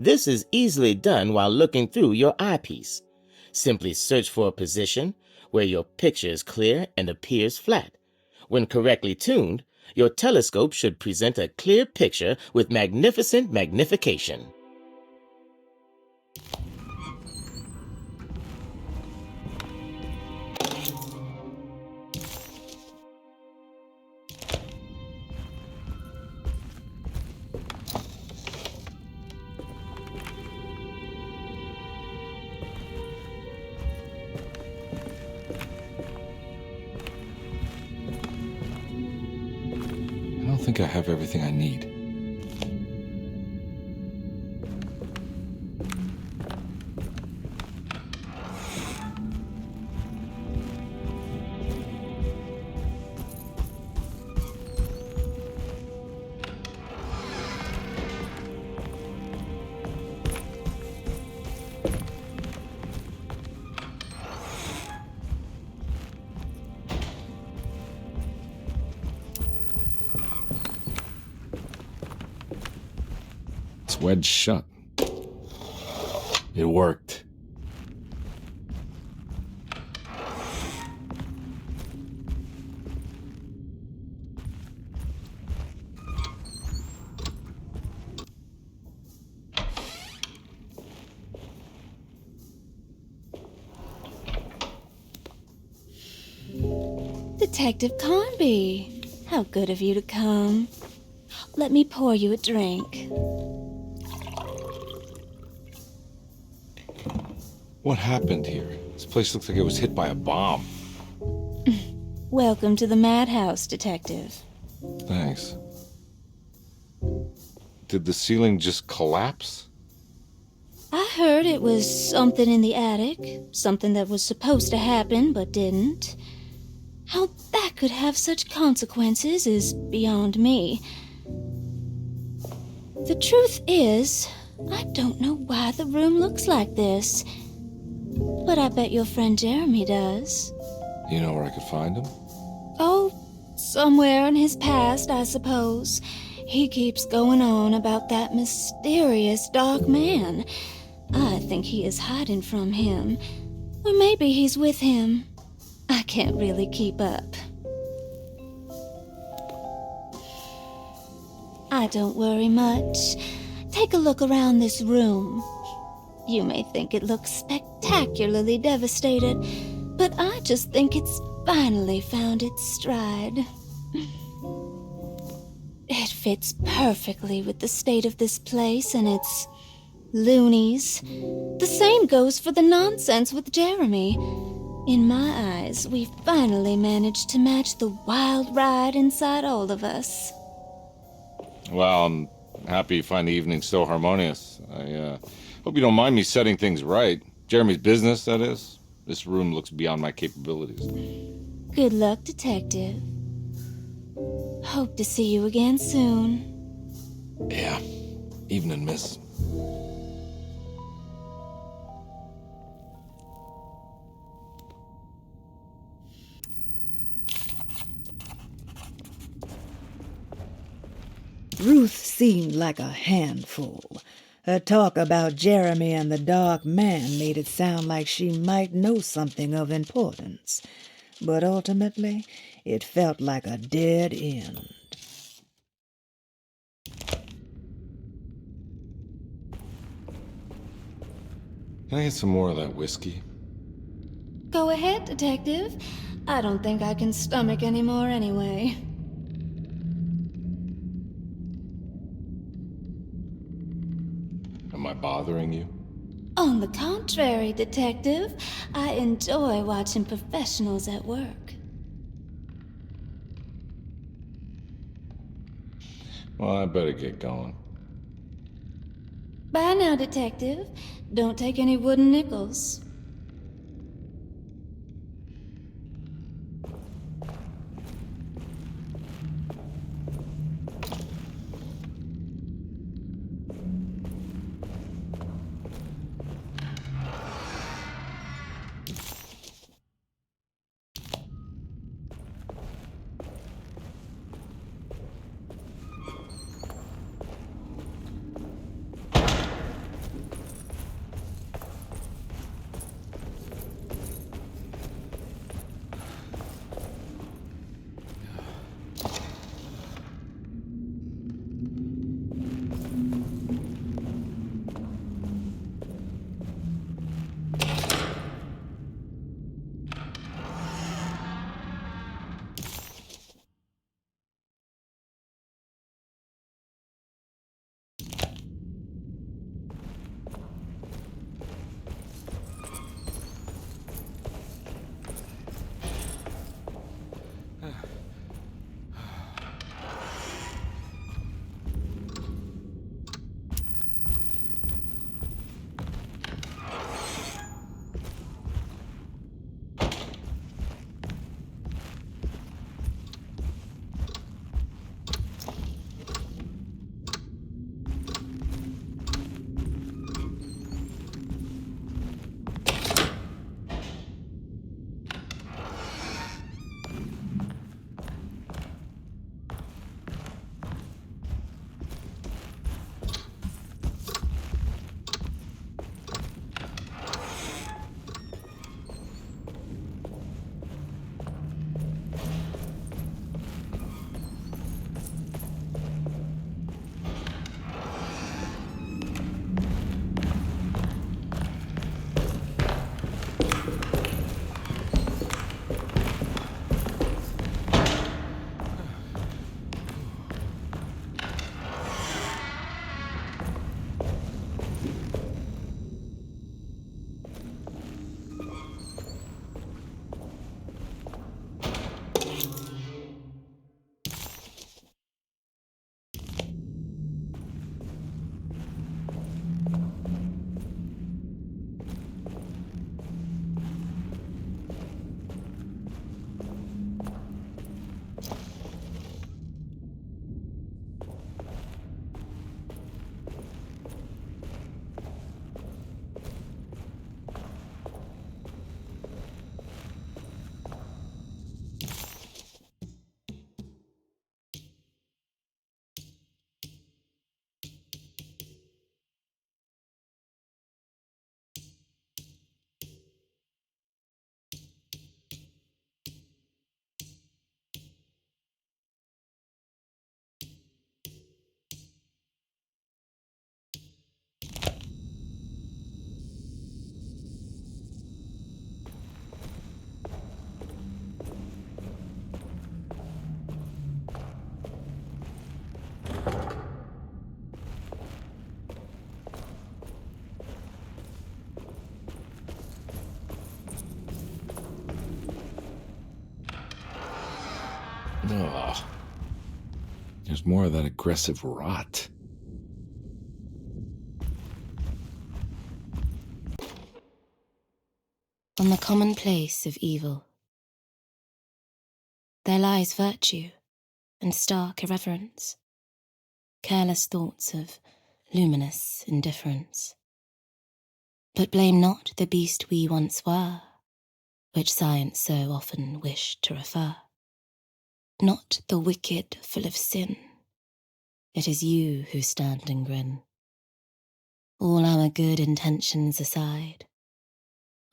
This is easily done while looking through your eyepiece. Simply search for a position where your picture is clear and appears flat. When correctly tuned, your telescope should present a clear picture with magnificent magnification. think I have everything I need. Wedged shut. It worked. Detective Carnby, how good of you to come. Let me pour you a drink. What happened here? This place looks like it was hit by a bomb. Welcome to the madhouse, Detective. Thanks. Did the ceiling just collapse? I heard it was something in the attic, something that was supposed to happen but didn't. How that could have such consequences is beyond me. The truth is, I don't know why the room looks like this. But I bet your friend Jeremy does. You know where I could find him? Oh, somewhere in his past, I suppose. He keeps going on about that mysterious dark man. I think he is hiding from him. Or maybe he's with him. I can't really keep up. I don't worry much. Take a look around this room. You may think it looks spectacularly devastated, but I just think it's finally found its stride. It fits perfectly with the state of this place and its loonies. The same goes for the nonsense with Jeremy. In my eyes, we finally managed to match the wild ride inside all of us. Well, I'm happy you find the evening so harmonious. I hope you don't mind me setting things right. Jeremy's business, that is. This room looks beyond my capabilities. Good luck, Detective. Hope to see you again soon. Yeah. Evening, miss. Ruth seemed like a handful. Her talk about Jeremy and the Dark Man made it sound like she might know something of importance. But ultimately, it felt like a dead end. Can I get some more of that whiskey? Go ahead, Detective. I don't think I can stomach any more anyway. Am I bothering you? On the contrary, Detective, I enjoy watching professionals at work. Well, I better get going. Bye now, Detective. Don't take any wooden nickels. Ugh. There's more of that aggressive rot. On the commonplace of evil, there lies virtue and stark irreverence, careless thoughts of luminous indifference. But blame not the beast we once were, which science so often wished to refer. Not the wicked full of sin, it is you who stand and grin. All our good intentions aside,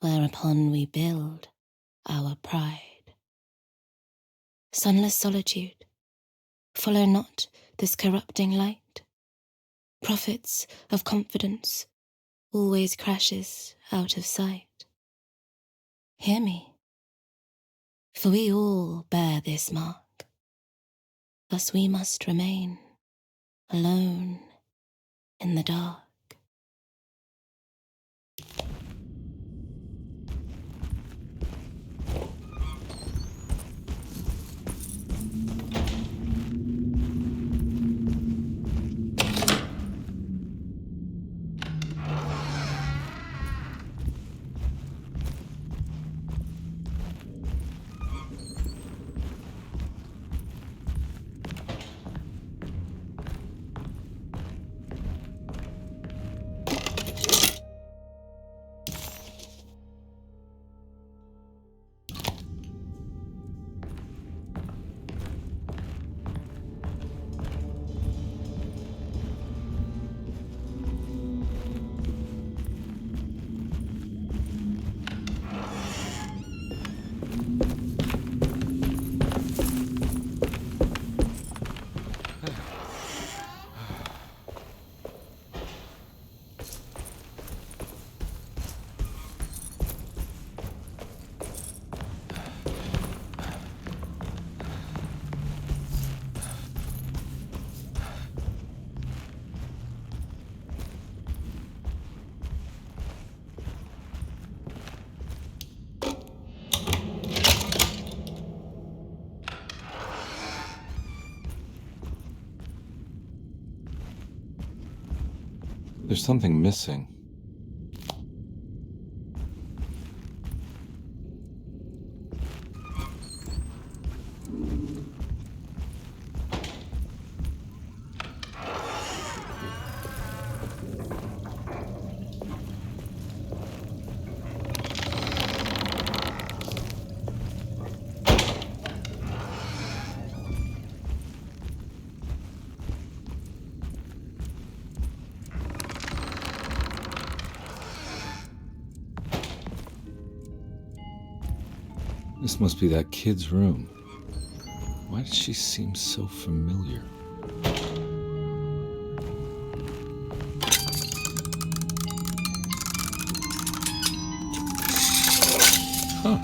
whereupon we build our pride. Sunless solitude, follow not this corrupting light. Prophets of confidence always crashes out of sight. Hear me, for we all bear this mark. Thus we must remain alone in the dark. There's something missing. This must be that kid's room. Why does she seem so familiar? Huh.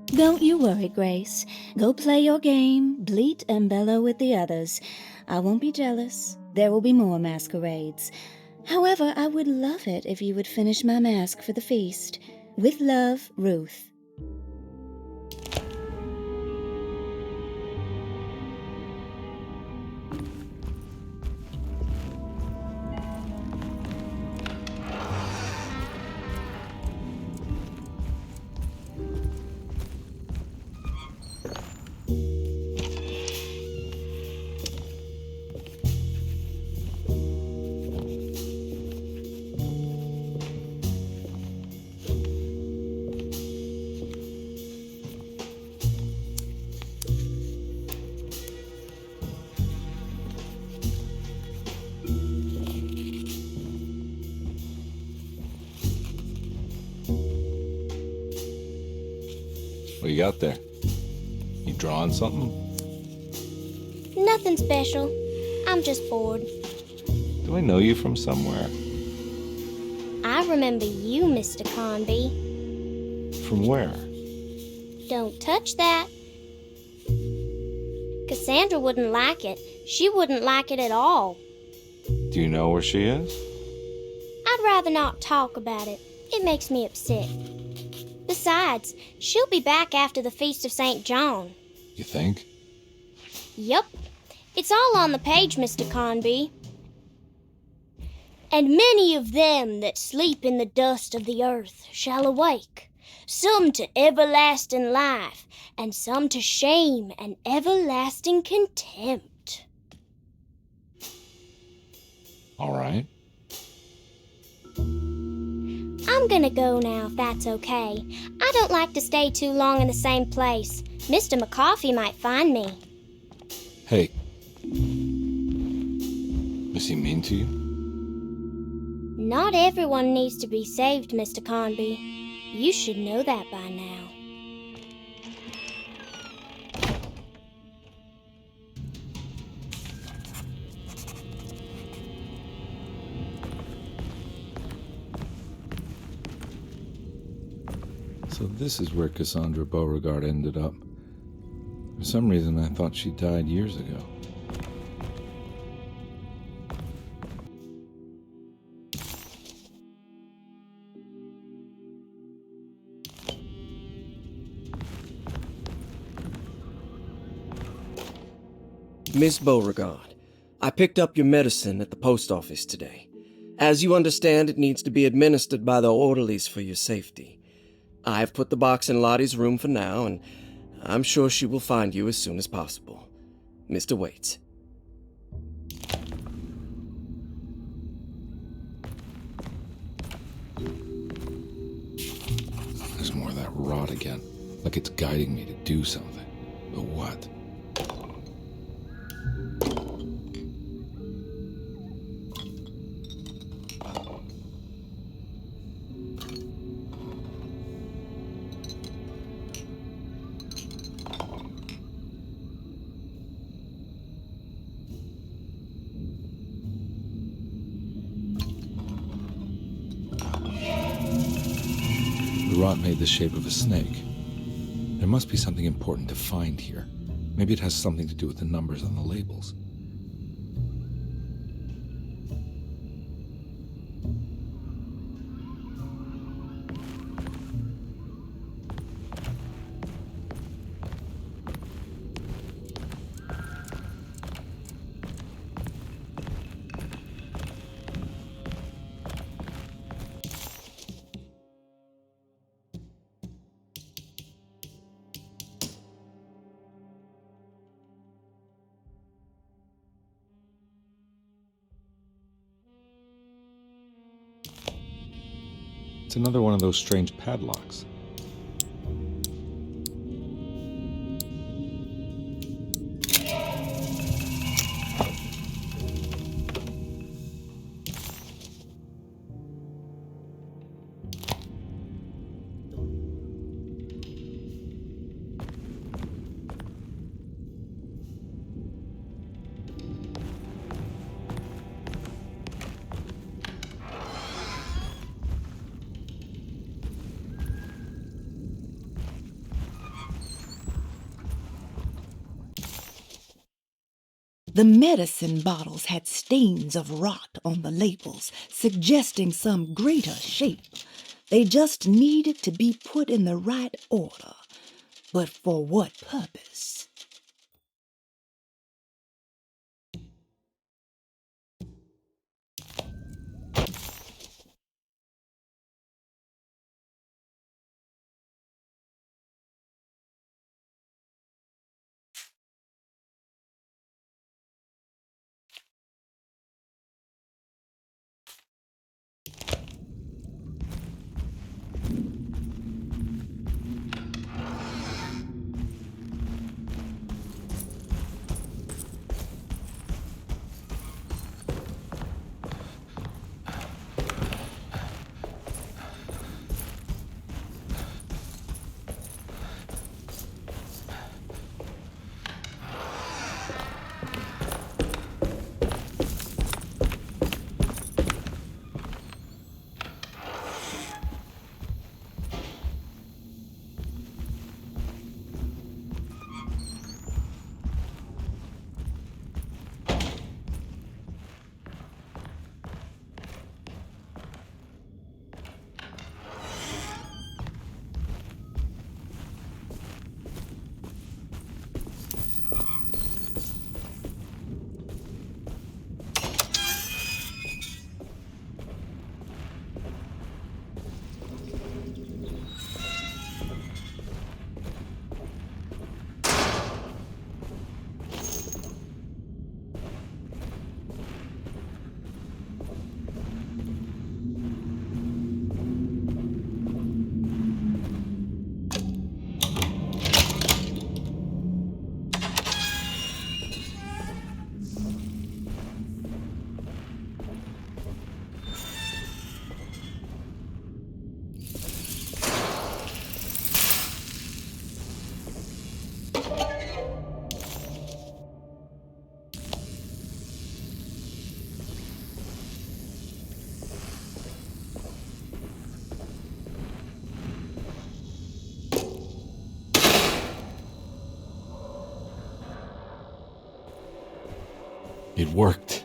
Don't you worry, Grace. Go play your game, bleat and bellow with the others. I won't be jealous. There will be more masquerades. However, I would love it if you would finish my mask for the feast. With love, Ruth. What you got there? You drawing something? Nothing special. I'm just bored. Do I know you from somewhere? I remember you, Mr. Carnby. From where? Don't touch that. Cassandra wouldn't like it. She wouldn't like it at all. Do you know where she is? I'd rather not talk about it. It makes me upset. Besides, she'll be back after the Feast of St. John. You think? Yup. It's all on the page, Mr. Carnby. And many of them that sleep in the dust of the earth shall awake, some to everlasting life, and some to shame and everlasting contempt. All right. I'm gonna go now, if that's okay. I don't like to stay too long in the same place. Mr. McCoffey might find me. Hey. Is he mean to you? Not everyone needs to be saved, Mr. Carnby. You should know that by now. So this is where Cassandra Beauregard ended up. For some reason, I thought she died years ago. Miss Beauregard, I picked up your medicine at the post office today. As you understand, it needs to be administered by the orderlies for your safety. I've put the box in Lottie's room for now, and I'm sure she will find you as soon as possible. Mr. Waits. There's more of that rot again, like it's guiding me to do something. But what? The rot made the shape of a snake. There must be something important to find here. Maybe it has something to do with the numbers on the labels. It's another one of those strange padlocks. The medicine bottles had stains of rot on the labels, suggesting some greater shape. They just needed to be put in the right order. But for what purpose? It worked.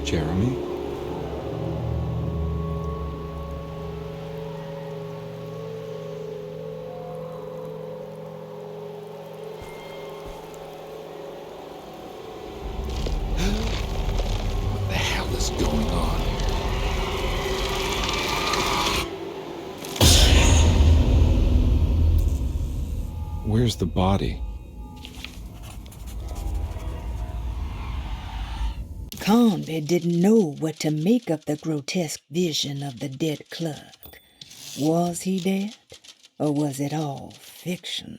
Jeremy? What the hell is going on? Where's the body? Carnby didn't know what to make of the grotesque vision of the dead clerk. Was he dead, or was it all fiction?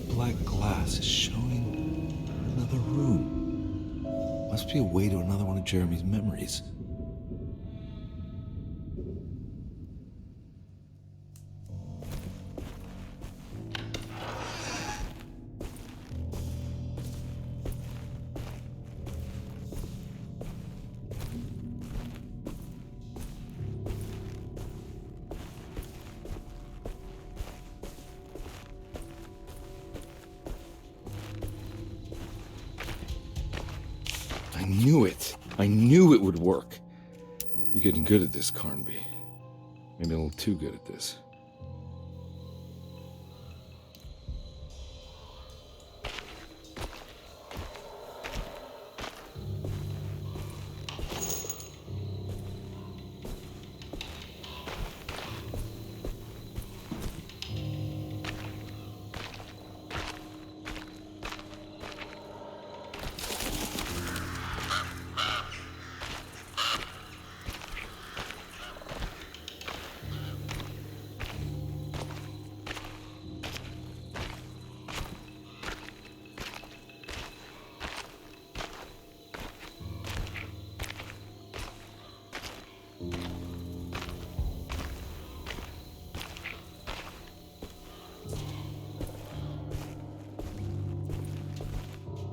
Black glass is showing another room. Must be a way to another one of Jeremy's memories. knew it. I knew it would work. You're getting good at this, Carnby. Maybe a little too good at this.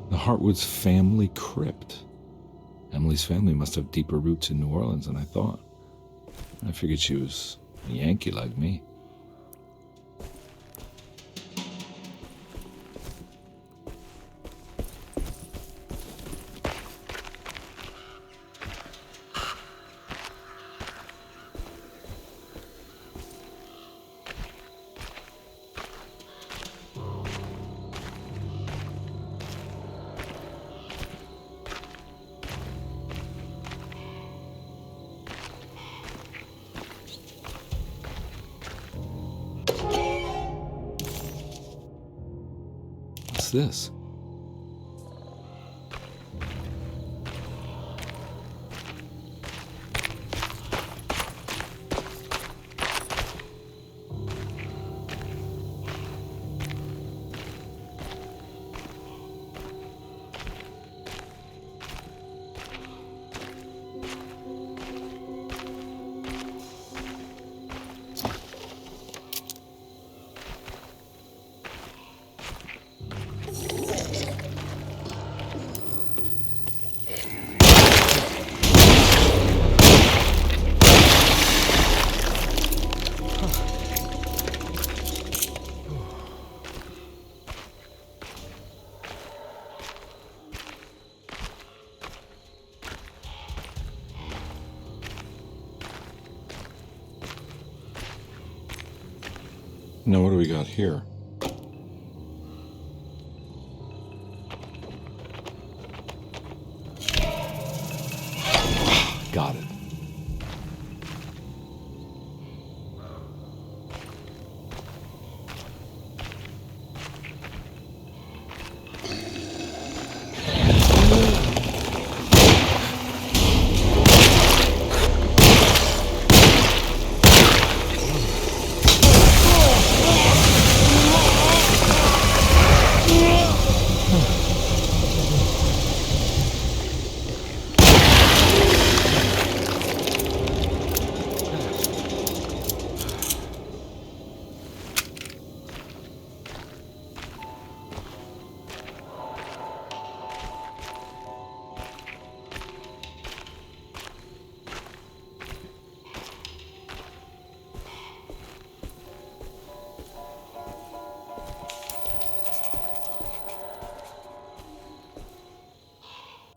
The Hartwood's family crypt. Emily's family must have deeper roots in New Orleans than I thought. I figured she was a Yankee like me. What's this? Now, what do we got here? Got it.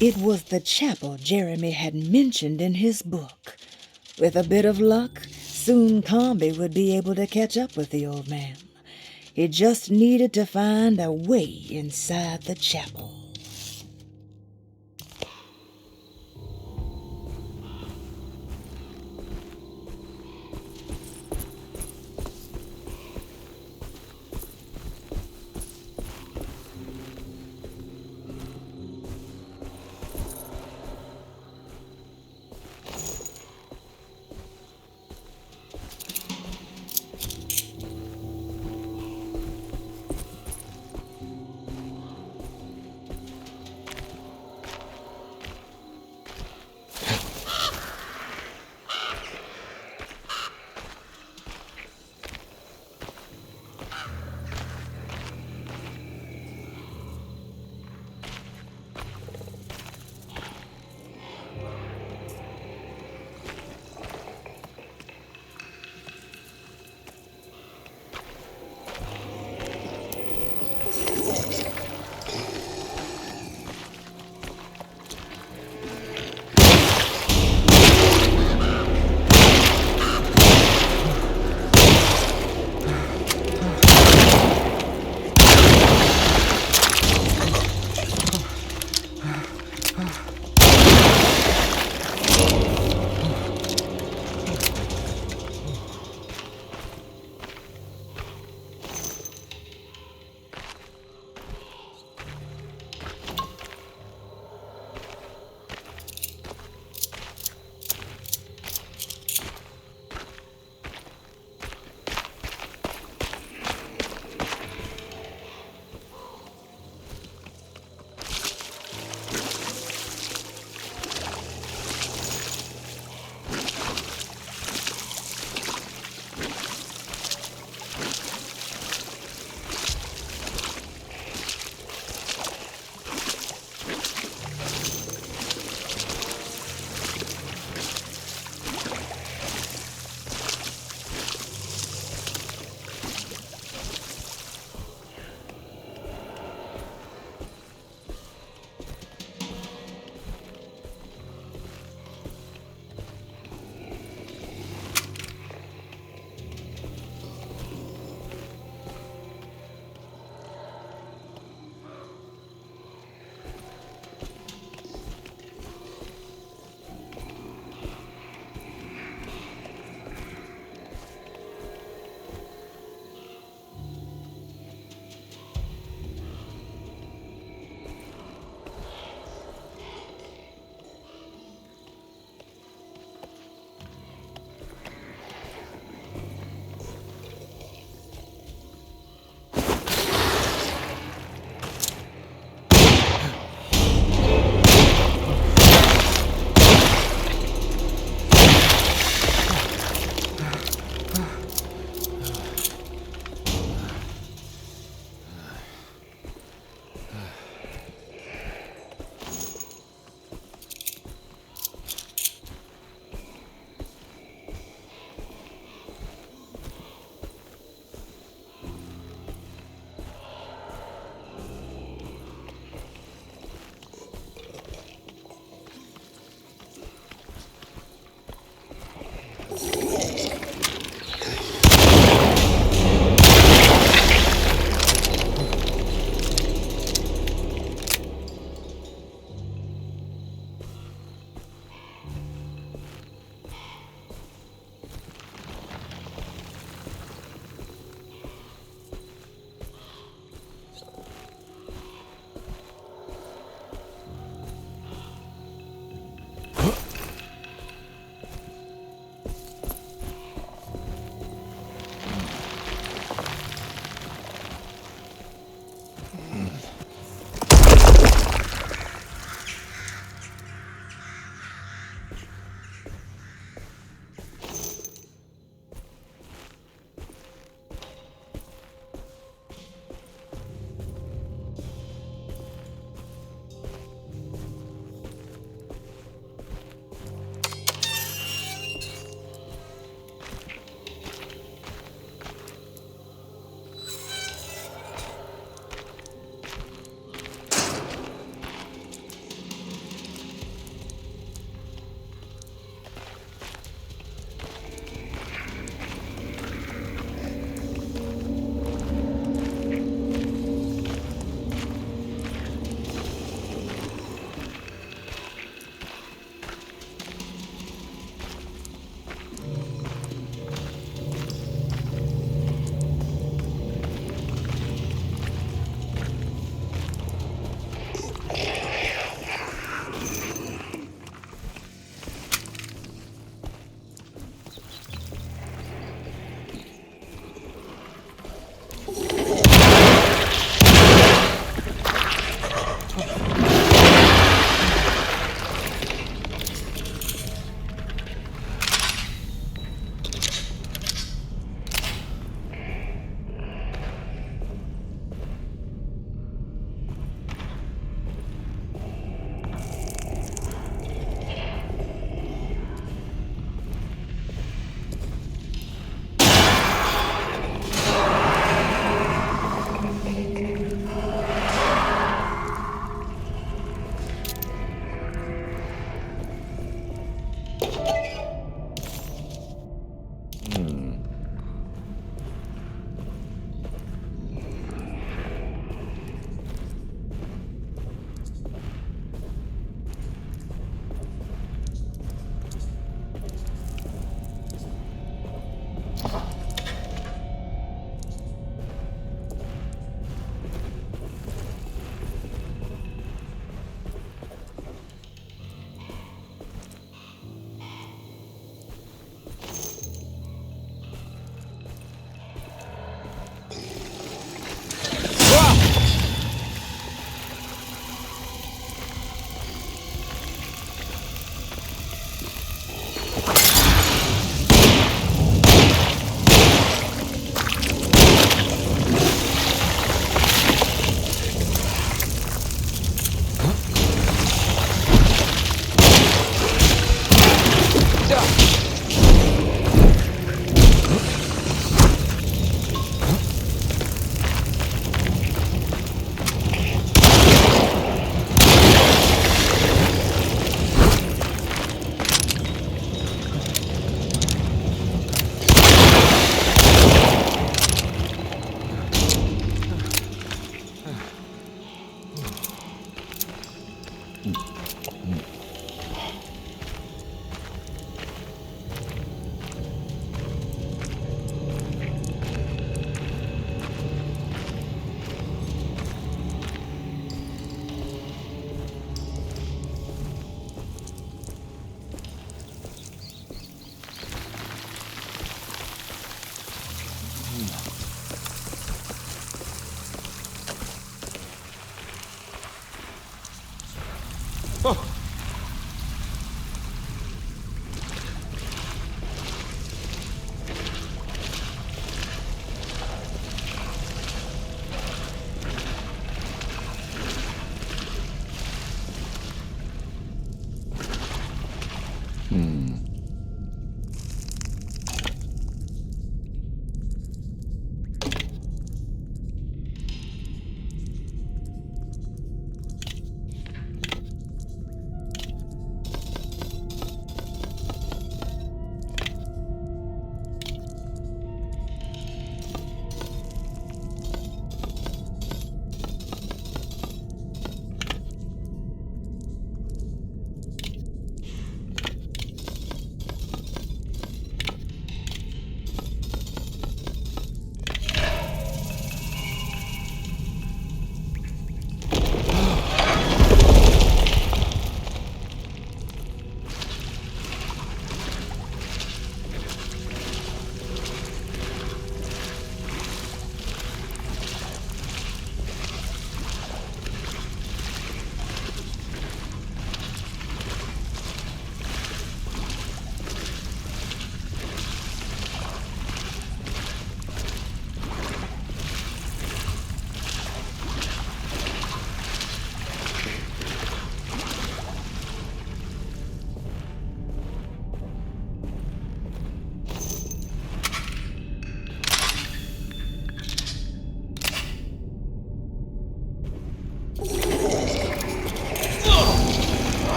It was the chapel Jeremy had mentioned in his book. With a bit of luck, soon Carnby would be able to catch up with the old man. He just needed to find a way inside the chapel.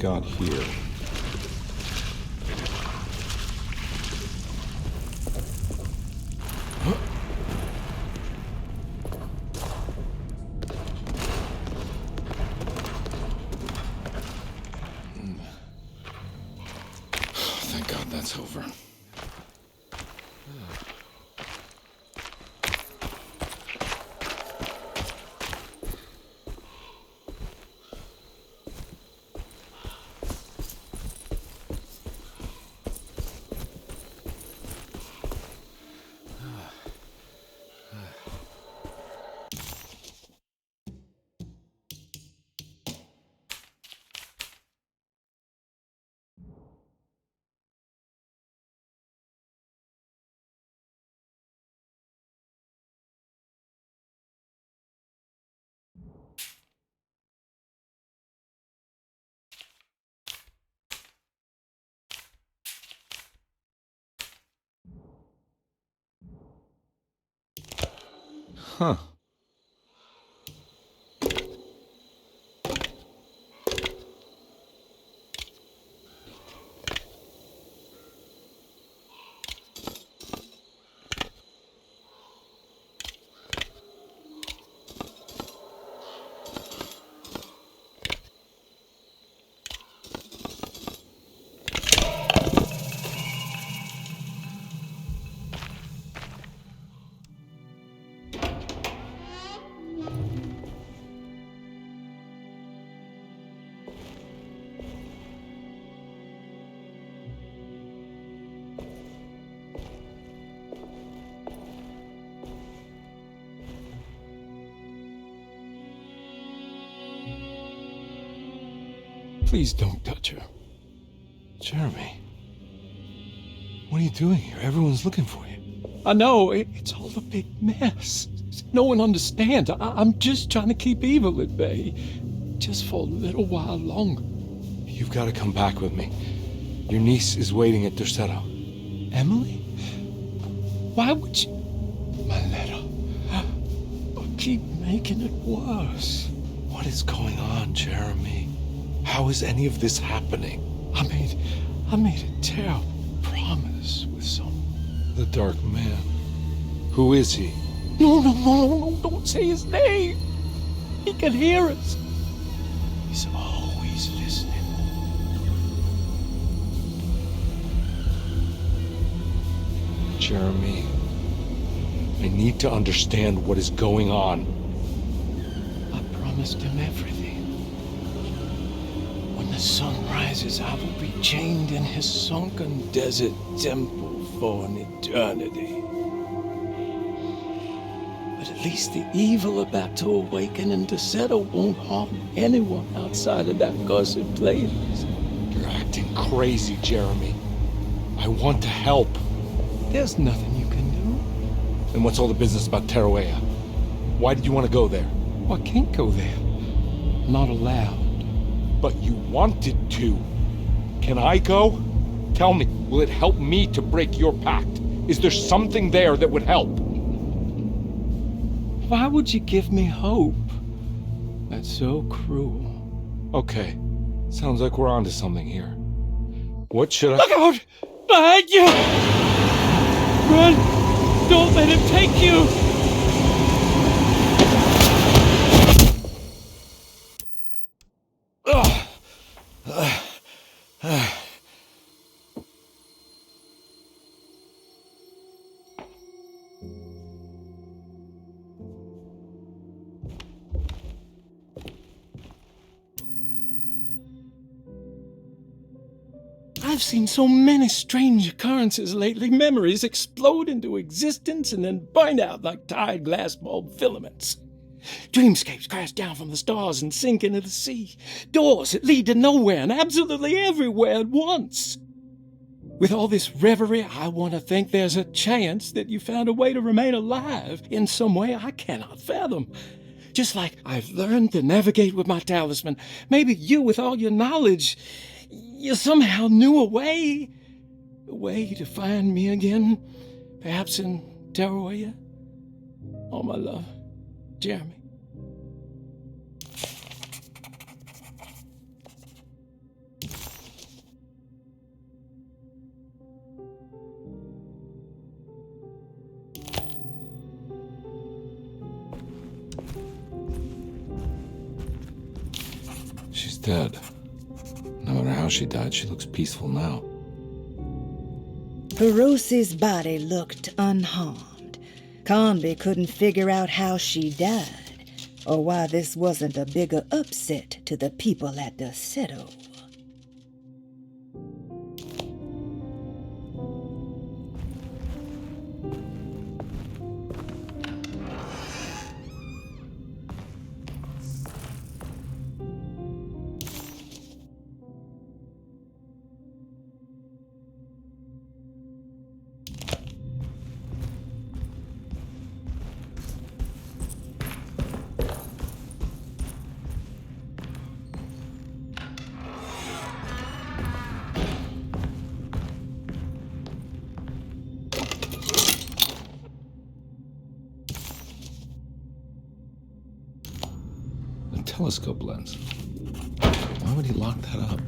got here? Thank God that's over. Huh. Please don't touch her. Jeremy. What are you doing here? Everyone's looking for you. I know, it's all a big mess. No one understands. I'm just trying to keep evil at bay. Just for a little while longer. You've got to come back with me. Your niece is waiting at Derceto. Emily? Why would you... My letter. I keep making it worse. What is going on, Jeremy? How is any of this happening? I made a terrible promise with the Dark Man. Who is he? No, don't say his name. He can hear us. He's always listening. Jeremy, I need to understand what is going on. I promised him everything. When the sun rises, I will be chained in his sunken desert temple for an eternity. But at least the evil about to awaken in Derceto won't harm anyone outside of that cursed place. You're acting crazy, Jeremy. I want to help. There's nothing you can do. And what's all the business about Teruea? Why did you want to go there? Well, I can't go there. I'm not allowed. But you wanted to. Can I go? Tell me, will it help me to break your pact? Is there something there that would help? Why would you give me hope? That's so cruel. Okay, sounds like we're onto something here. What should I... Look out! Behind you! Run! Don't let him take you! I've seen so many strange occurrences lately. Memories explode into existence and then burn out like tired glass bulb filaments. Dreamscapes crash down from the stars and sink into the sea. Doors that lead to nowhere and absolutely everywhere at once. With all this reverie, I want to think there's a chance that you found a way to remain alive in some way I cannot fathom. Just like I've learned to navigate with my talisman, maybe you, with all your knowledge, you somehow knew a way to find me again, perhaps in Teruea. Oh, my love, Jeremy. dead. No matter how she died, she looks peaceful now. Perosi's body looked unharmed. Carnby couldn't figure out how she died, or why this wasn't a bigger upset to the people at Derceto. A telescope lens. Why would he lock that up?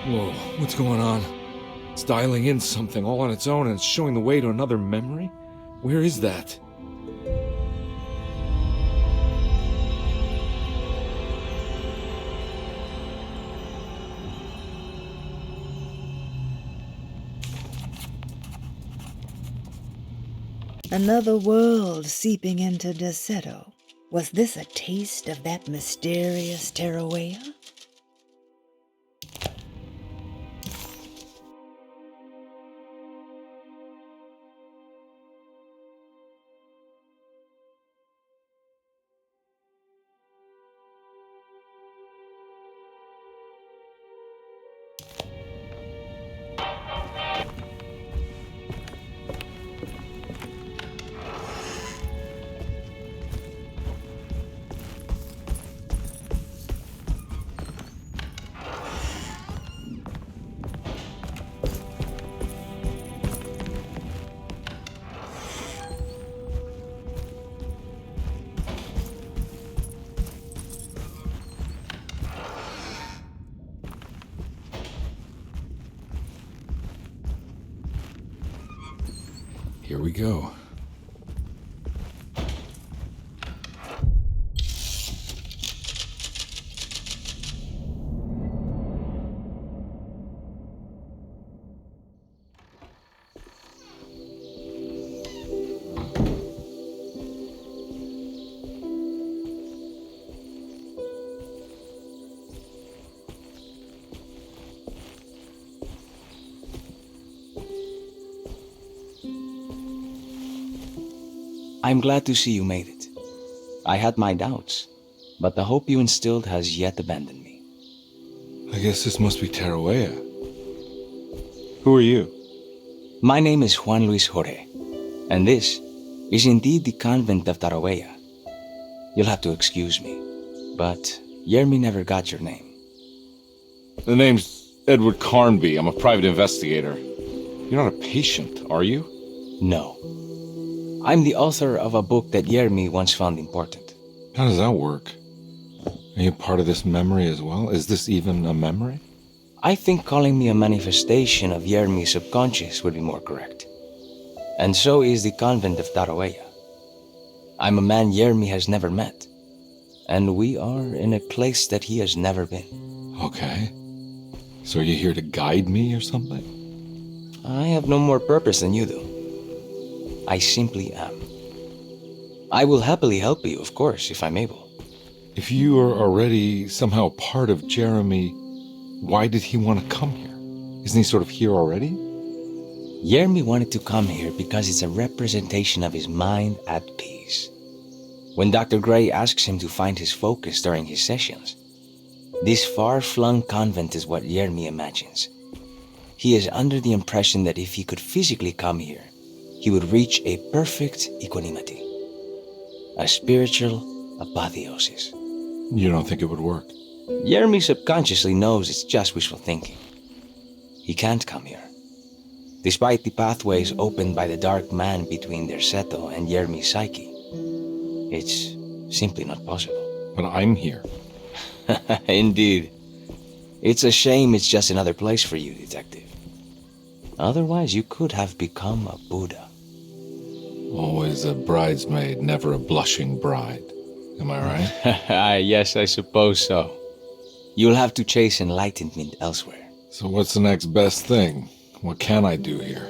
Whoa, what's going on? It's dialing in something all on its own and it's showing the way to another memory? Where is that? Another world seeping into Derceto. Was this a taste of that mysterious Terrawea? Here we go. I'm glad to see you made it. I had my doubts, but the hope you instilled has yet abandoned me. I guess this must be Terrawea. Who are you? My name is Juan Luis Jorge, and this is indeed the convent of Terrawea. You'll have to excuse me, but Yermi never got your name. The name's Edward Carnby. I'm a private investigator. You're not a patient, are you? No. I'm the author of a book that Yermi once found important. How does that work? Are you part of this memory as well? Is this even a memory? I think calling me a manifestation of Yermi's subconscious would be more correct. And so is the convent of Terrawea. I'm a man Yermi has never met, and we are in a place that he has never been. Okay. So are you here to guide me or something? I have no more purpose than you do. I simply am. I will happily help you, of course, if I'm able. If you are already somehow part of Jeremy, why did he want to come here? Isn't he sort of here already? Yermi wanted to come here because it's a representation of his mind at peace. When Dr. Gray asks him to find his focus during his sessions, this far-flung convent is what Yermi imagines. He is under the impression that if he could physically come here, he would reach a perfect equanimity, a spiritual apotheosis. You don't think it would work? Yermi subconsciously knows it's just wishful thinking. He can't come here. Despite the pathways opened by the dark man between Derceto and Yermi's psyche, it's simply not possible. But I'm here. Indeed. It's a shame it's just another place for you, Detective. Otherwise, you could have become a Buddha. Always a bridesmaid, never a blushing bride. Am I right? Yes, I suppose so. You'll have to chase enlightenment elsewhere. So what's the next best thing? What can I do here?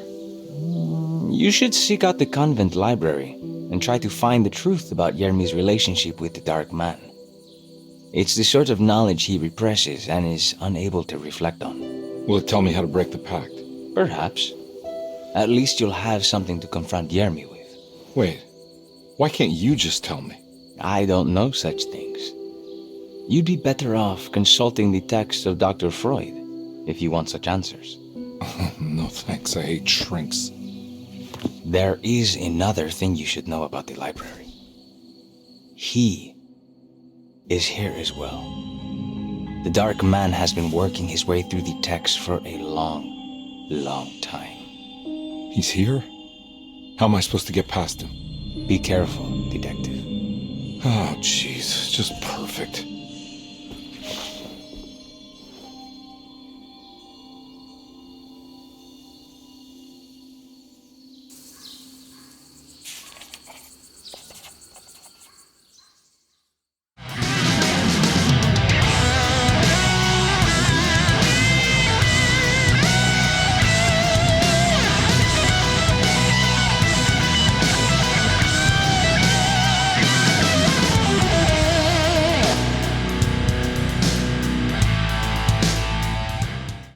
You should seek out the convent library and try to find the truth about Yermi's relationship with the Dark Man. It's the sort of knowledge he represses and is unable to reflect on. Will it tell me how to break the pact? Perhaps. At least you'll have something to confront Yermi with. Wait, why can't you just tell me? I don't know such things. You'd be better off consulting the texts of Dr. Freud if you want such answers. No thanks, I hate shrinks. There is another thing you should know about the library. He is here as well. The Dark Man has been working his way through the texts for a long time. He's here? How am I supposed to get past him? Be careful, Detective. Oh, jeez, just perfect.